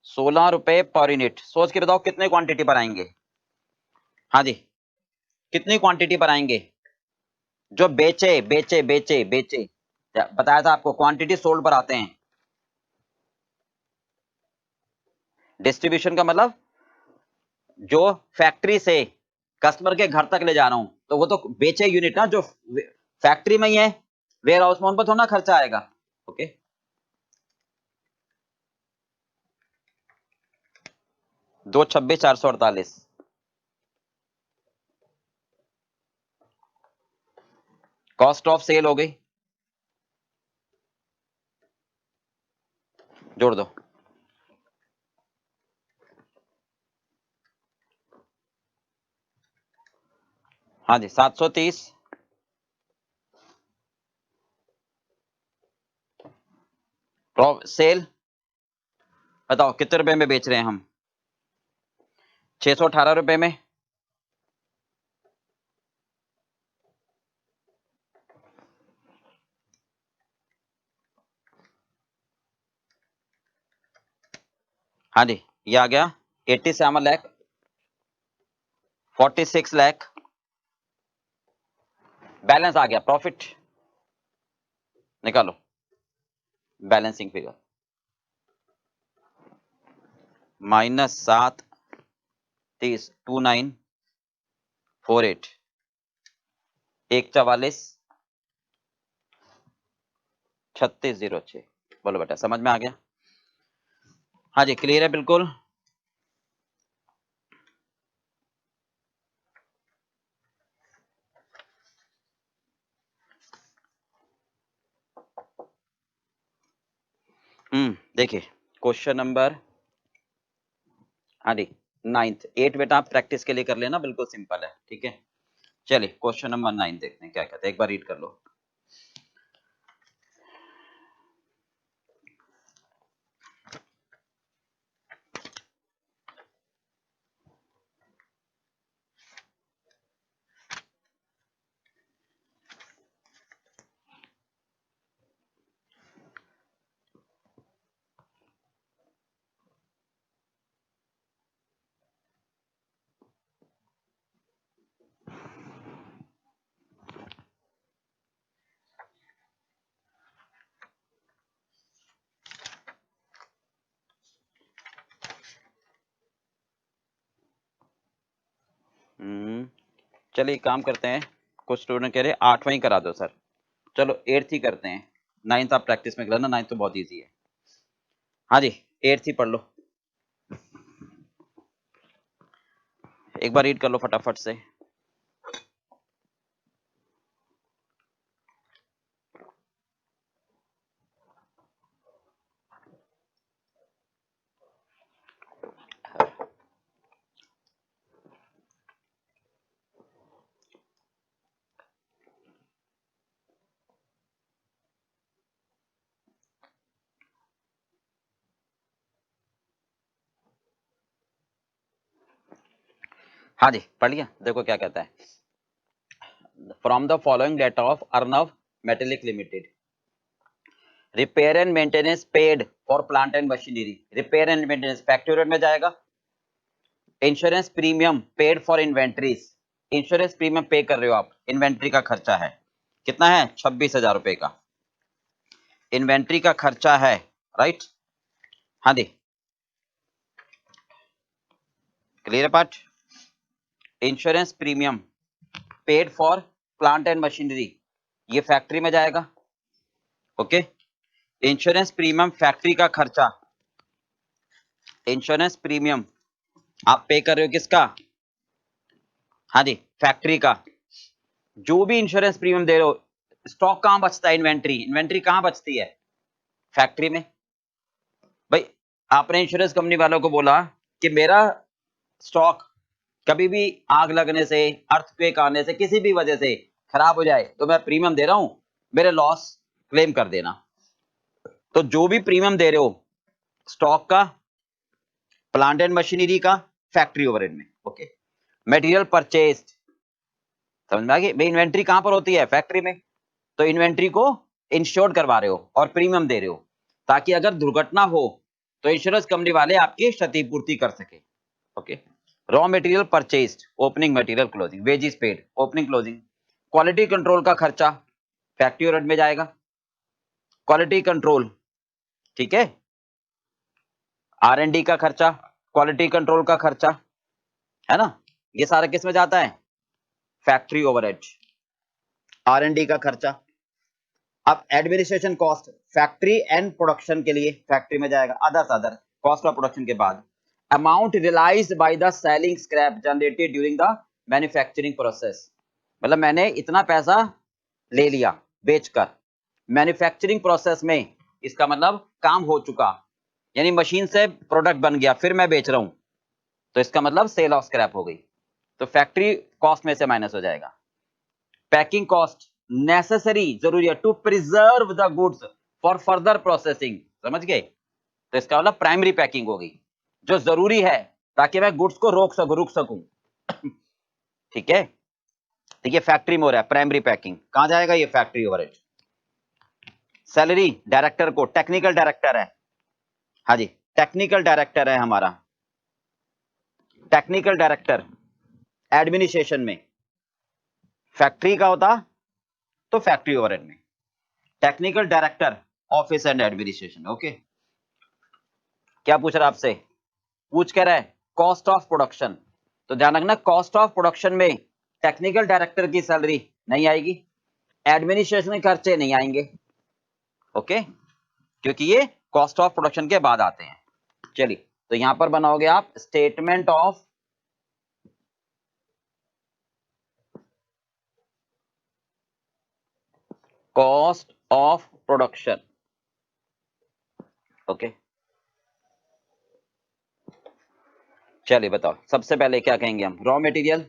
16 रुपए पर यूनिट, सोच के बताओ कितने क्वांटिटी पर आएंगे, हाँ जी कितनी क्वांटिटी पर आएंगे, जो बेचे बेचे बेचे बेचे बताया था आपको क्वांटिटी सोल्ड पर आते हैं, डिस्ट्रीब्यूशन का मतलब जो फैक्ट्री से कस्टमर के घर तक ले जा रहा हूं तो वो तो बेचे यूनिट ना, जो फैक्ट्री में ही है वेयर हाउस में, उन पर थोड़ा ना खर्चा आएगा। ओके 226,448 कॉस्ट ऑफ सेल हो गई, जोड़ दो हाँ जी 730 सेल, बताओ कितने रुपए में बेच रहे हैं हम? 618 रुपए में। हाँ जी ये आ गया 87 लाख, 46 लाख, बैलेंस आ गया, प्रॉफिट निकालो, बैलेंसिंग फिगर -7302948, 144 3606। बोलो बेटा समझ में आ गया? हाँ जी क्लियर है बिल्कुल। देखिए क्वेश्चन नंबर, हाँ जी 9th 8 बेटा आप प्रैक्टिस के लिए कर लेना, बिल्कुल सिंपल है, ठीक है। चलिए क्वेश्चन नंबर 9 देखते हैं क्या कहते हैं, एक बार रीड कर लो। चलिए एक काम करते हैं, कुछ स्टूडेंट कह रहे हैं 8वां ही करा दो सर, चलो 8th ही करते हैं, 9th आप प्रैक्टिस में कराना, 9th तो बहुत ईजी है। हाँ जी 8th ही पढ़ लो, एक बार रीड कर लो फटाफट से। हाँ जी पढ़ लिया, देखो क्या कहता है, from the following data of Arnav metallic limited, repair and maintenance paid for plant and machinery, repair and maintenance factory में जाएगा। Insurance premium paid for inventories, insurance premium पे कर रहे हो आप, इन्वेंट्री का खर्चा है, कितना है 26,000 रुपए का इन्वेंट्री का खर्चा है, राइट। हाँ जी clear part, insurance premium paid for plant and machinery, ये फैक्ट्री में जाएगा, ओके। इंश्योरेंस प्रीमियम फैक्ट्री का खर्चा, इंश्योरेंस प्रीमियम आप पे कर रहे हो किसका? हाँ जी फैक्ट्री का, जो भी इंश्योरेंस प्रीमियम दे रहे हो, स्टॉक कहां बचता है? इन्वेंट्री, इन्वेंट्री कहां बचती है? फैक्ट्री में। भाई आपने इंश्योरेंस कंपनी वालों को बोला कि मेरा स्टॉक कभी भी आग लगने से, अर्थक्वेक आने से, किसी भी वजह से खराब हो जाए तो मैं प्रीमियम दे रहा हूं, मेरे लॉस क्लेम कर देना। तो जो भी प्रीमियम दे रहे हो स्टॉक का, प्लांट एंड मशीनरी का, फैक्ट्री ओवरहेड में, ओके। मटेरियल परचेस्ड, समझ में आ गई? भाई इन्वेंट्री कहां पर होती है? फैक्ट्री में। तो इन्वेंट्री को इंश्योर्ड करवा रहे हो और प्रीमियम दे रहे हो ताकि अगर दुर्घटना हो तो इंश्योरेंस कंपनी वाले आपकी क्षतिपूर्ति कर सके, okay. Raw material purchased, opening material closing, wages paid, opening closing. Quality control का खर्चा फैक्ट्री ओवरहेड में जाएगा, क्वालिटी कंट्रोल, ठीक है। R&D का खर्चा, क्वालिटी कंट्रोल का खर्चा, है ना, ये सारा किस में जाता है? Factory overhead. R&D का खर्चा, अब administration cost factory and production के लिए फैक्ट्री में जाएगा, अदर कॉस्ट ऑफ प्रोडक्शन के बाद amount realised by the selling scrap generated during the manufacturing process, मतलब मैंने इतना पैसा ले लिया बेचकर, मैन्युफैक्चरिंग प्रोसेस में इसका मतलब काम हो चुका, यानी मशीन से प्रोडक्ट बन गया फिर मैं बेच रहा हूं, तो इसका मतलब सेल ऑफ स्क्रैप हो गई, तो फैक्ट्री कॉस्ट में से माइनस हो जाएगा, पैकिंग कॉस्ट नेसेसरी, जरूरी है to preserve the goods for further processing, समझ गए? तो इसका मतलब प्राइमरी पैकिंग होगी, जो जरूरी है ताकि मैं गुड्स को रुक सकूं। ठीक है, तो ये फैक्ट्री में हो रहा है प्राइमरी पैकिंग। कहां जाएगा ये फैक्ट्री ओवरहेड? सैलरी डायरेक्टर को, टेक्निकल डायरेक्टर है, हाँ जी टेक्निकल डायरेक्टर है हमारा, टेक्निकल डायरेक्टर एडमिनिस्ट्रेशन में। फैक्ट्री का होता तो फैक्ट्री ओवरहेड में, technical director office and administration. Okay, क्या पूछ रहा है आपसे? पूछ कह रहा है कॉस्ट ऑफ प्रोडक्शन। तो ध्यान रखना, कॉस्ट ऑफ प्रोडक्शन में टेक्निकल डायरेक्टर की सैलरी नहीं आएगी, एडमिनिस्ट्रेशन के खर्चे नहीं आएंगे। ओके, क्योंकि ये कॉस्ट ऑफ प्रोडक्शन के बाद आते हैं। चलिए, तो यहां पर बनाओगे आप statement of cost of production. Okay, चलिए बताओ, सबसे पहले क्या कहेंगे हम? रॉ मटेरियल,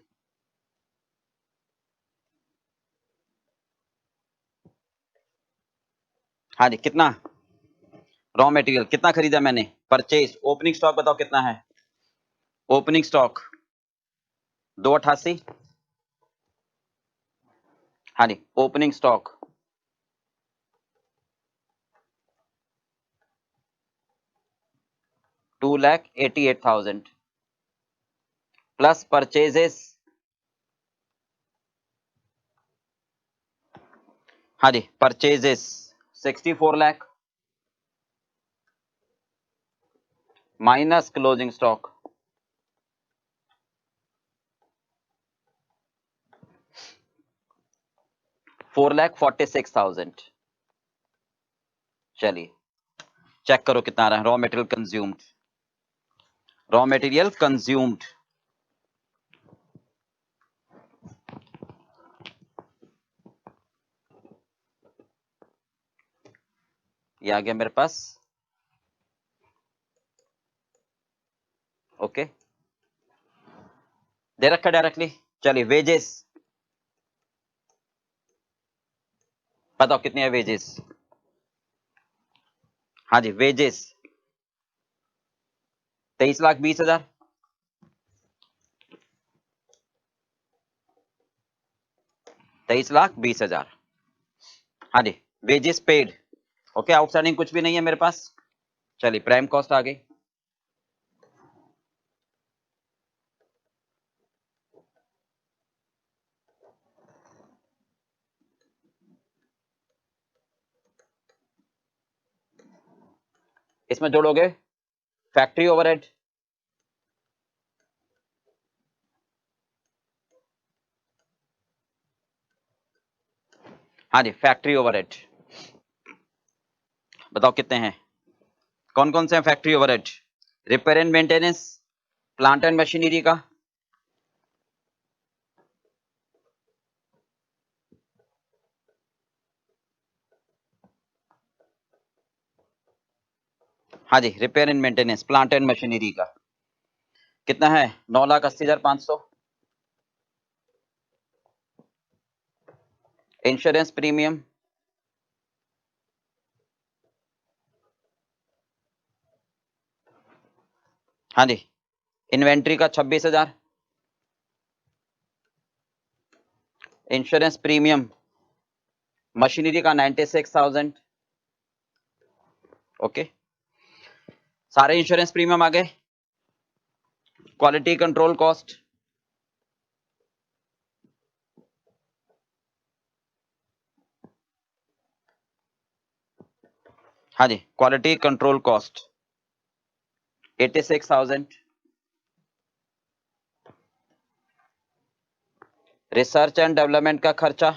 हाँ जी कितना रॉ मटेरियल कितना खरीदा मैंने? परचेज, ओपनिंग स्टॉक बताओ कितना है? ओपनिंग स्टॉक 288, हाँ जी ओपनिंग स्टॉक 2,88,000 प्लस परचेजेस, हाँ जी purchases 64 lakh minus closing stock 4,46,000। चलिए चेक करो कितना आ रहा है raw material consumed. Raw material consumed ये आ गया मेरे पास। ओके, दे रखा डायरेक्टली। चलिए वेजेस बताओ कितनी है वेजेस? हाँ जी वेजेस 23,20,000, 23,20,000। हाँ जी वेजेस पेड। ओके, आउटस्टैंडिंग कुछ भी नहीं है मेरे पास। चलिए प्राइम कॉस्ट आ गई। इसमें जोड़ोगे फैक्ट्री ओवरहेड, हाँ जी फैक्ट्री ओवरहेड बताओ कितने हैं? कौन कौन से हैं factory overhead? Repair and maintenance, plant and machinery का, हाँ जी repair and maintenance plant and machinery का कितना है? 9,80,500। इंश्योरेंस प्रीमियम, हाँ जी इन्वेंट्री का 26,000। इंश्योरेंस प्रीमियम मशीनरी का 96,000। ओके, सारे इंश्योरेंस प्रीमियम आ गए। क्वालिटी कंट्रोल कॉस्ट, हाँ जी quality control cost 86,000। Research and development का खर्चा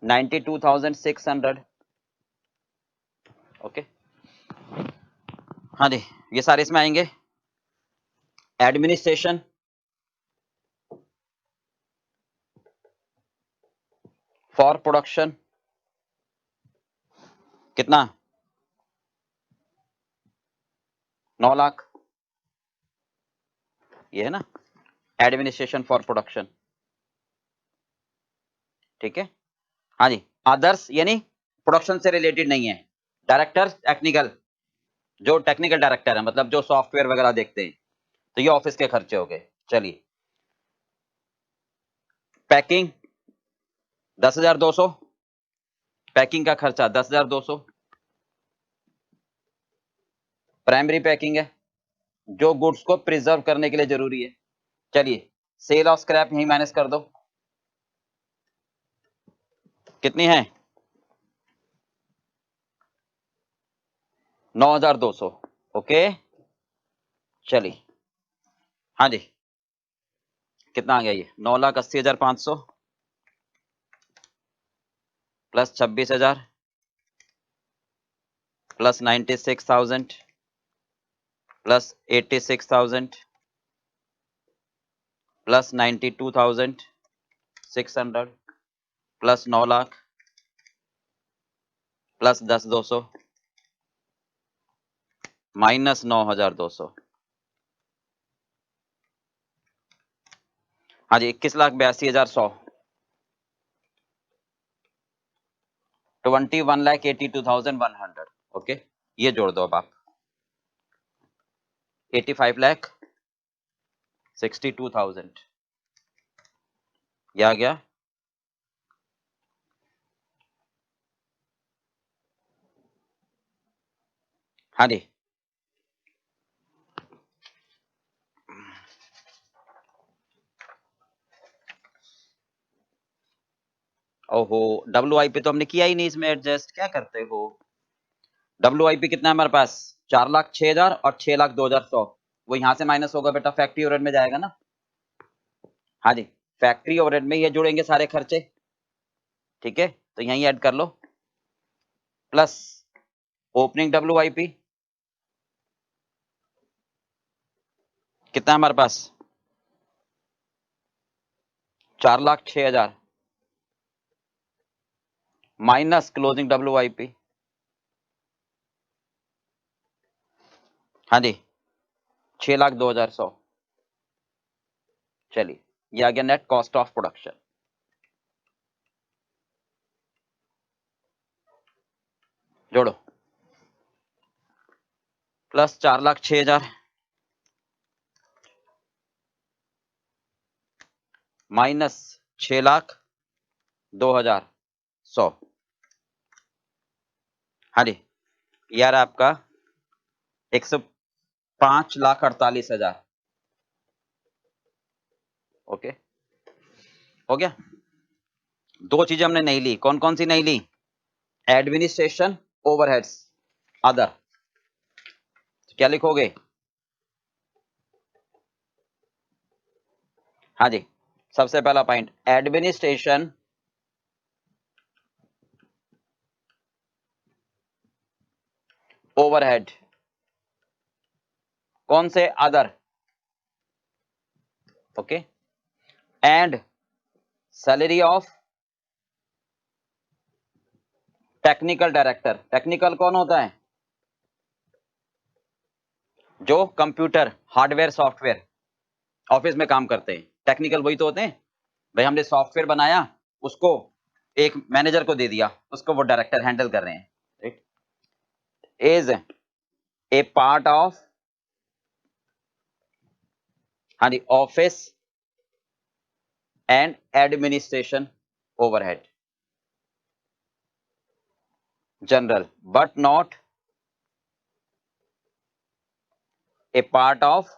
92,600। ओके, हाँ जी ये सारे इसमें आएंगे। एडमिनिस्ट्रेशन फॉर प्रोडक्शन कितना? 9 लाख, ये है ना एडमिनिस्ट्रेशन फॉर प्रोडक्शन। ठीक है। हाँ जी, अदर्स यानी प्रोडक्शन से रिलेटेड नहीं है। डायरेक्टर टेक्निकल, जो टेक्निकल डायरेक्टर है, मतलब जो सॉफ्टवेयर वगैरह देखते हैं, तो ये ऑफिस के खर्चे हो गए। चलिए, पैकिंग 10,200, पैकिंग का खर्चा 10,200। प्राइमरी पैकिंग है, जो गुड्स को प्रिजर्व करने के लिए जरूरी है। चलिए, सेल ऑफ स्क्रैप यही माइनस कर दो, कितनी है 9,200। ओके, चलिए, हाँ जी, कितना आ गया ये 9,80,500 plus 26,000 plus 96,000 plus 86,000 plus 92,600 plus 9 lakh plus 10,200 minus 9,200। हाँ जी, 21,82,100 21,82,100। ओके, ये जोड़ दो अब आप 85,62,000 ये आ गया। हाँ जी, ओहो, WIP तो हमने किया ही नहीं इसमें एडजस्ट, क्या करते हो। WIP कितना है हमारे पास 4,06,000 और 6,02,100, वो यहां से माइनस होगा बेटा, फैक्ट्री ओवरहेड में जाएगा ना। हाँ जी, फैक्ट्री ओवरहेड में ये जुड़ेंगे सारे खर्चे, ठीक है, तो यहीं ऐड कर लो, प्लस ओपनिंग WIP कितना है हमारे पास 4,06,000 माइनस क्लोजिंग WIP, हाँ जी 6,02,100। चलिए, ये आ गया नेट कॉस्ट ऑफ प्रोडक्शन। जोड़ो, प्लस 4,06,000 माइनस 6,02,100। हाँ जी, यार आपका 105,48,000। ओके, हो गया। दो चीजें हमने नहीं ली, कौन कौन सी नहीं ली, एडमिनिस्ट्रेशन ओवरहेड्स अदर, क्या लिखोगे। हाँ जी, सबसे पहला पॉइंट एडमिनिस्ट्रेशन ओवरहेड, कौन से other, okay, and salary of technical director. Technical कौन होता है, जो कंप्यूटर हार्डवेयर सॉफ्टवेयर ऑफिस में काम करते हैं, टेक्निकल वही तो होते हैं। भाई हमने सॉफ्टवेयर बनाया, उसको एक मैनेजर को दे दिया, उसको वो डायरेक्टर हैंडल कर रहे हैं, इज ए पार्ट ऑफ, हाँ जी, office and administration overhead general, but not a part of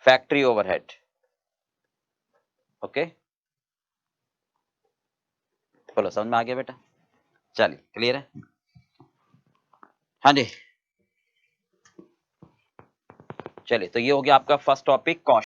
factory overhead. Okay, बोलो समझ में आ गया बेटा, चलिए क्लियर है। हाँ जी, चलिए, तो ये हो गया आपका फर्स्ट टॉपिक, कॉस्ट।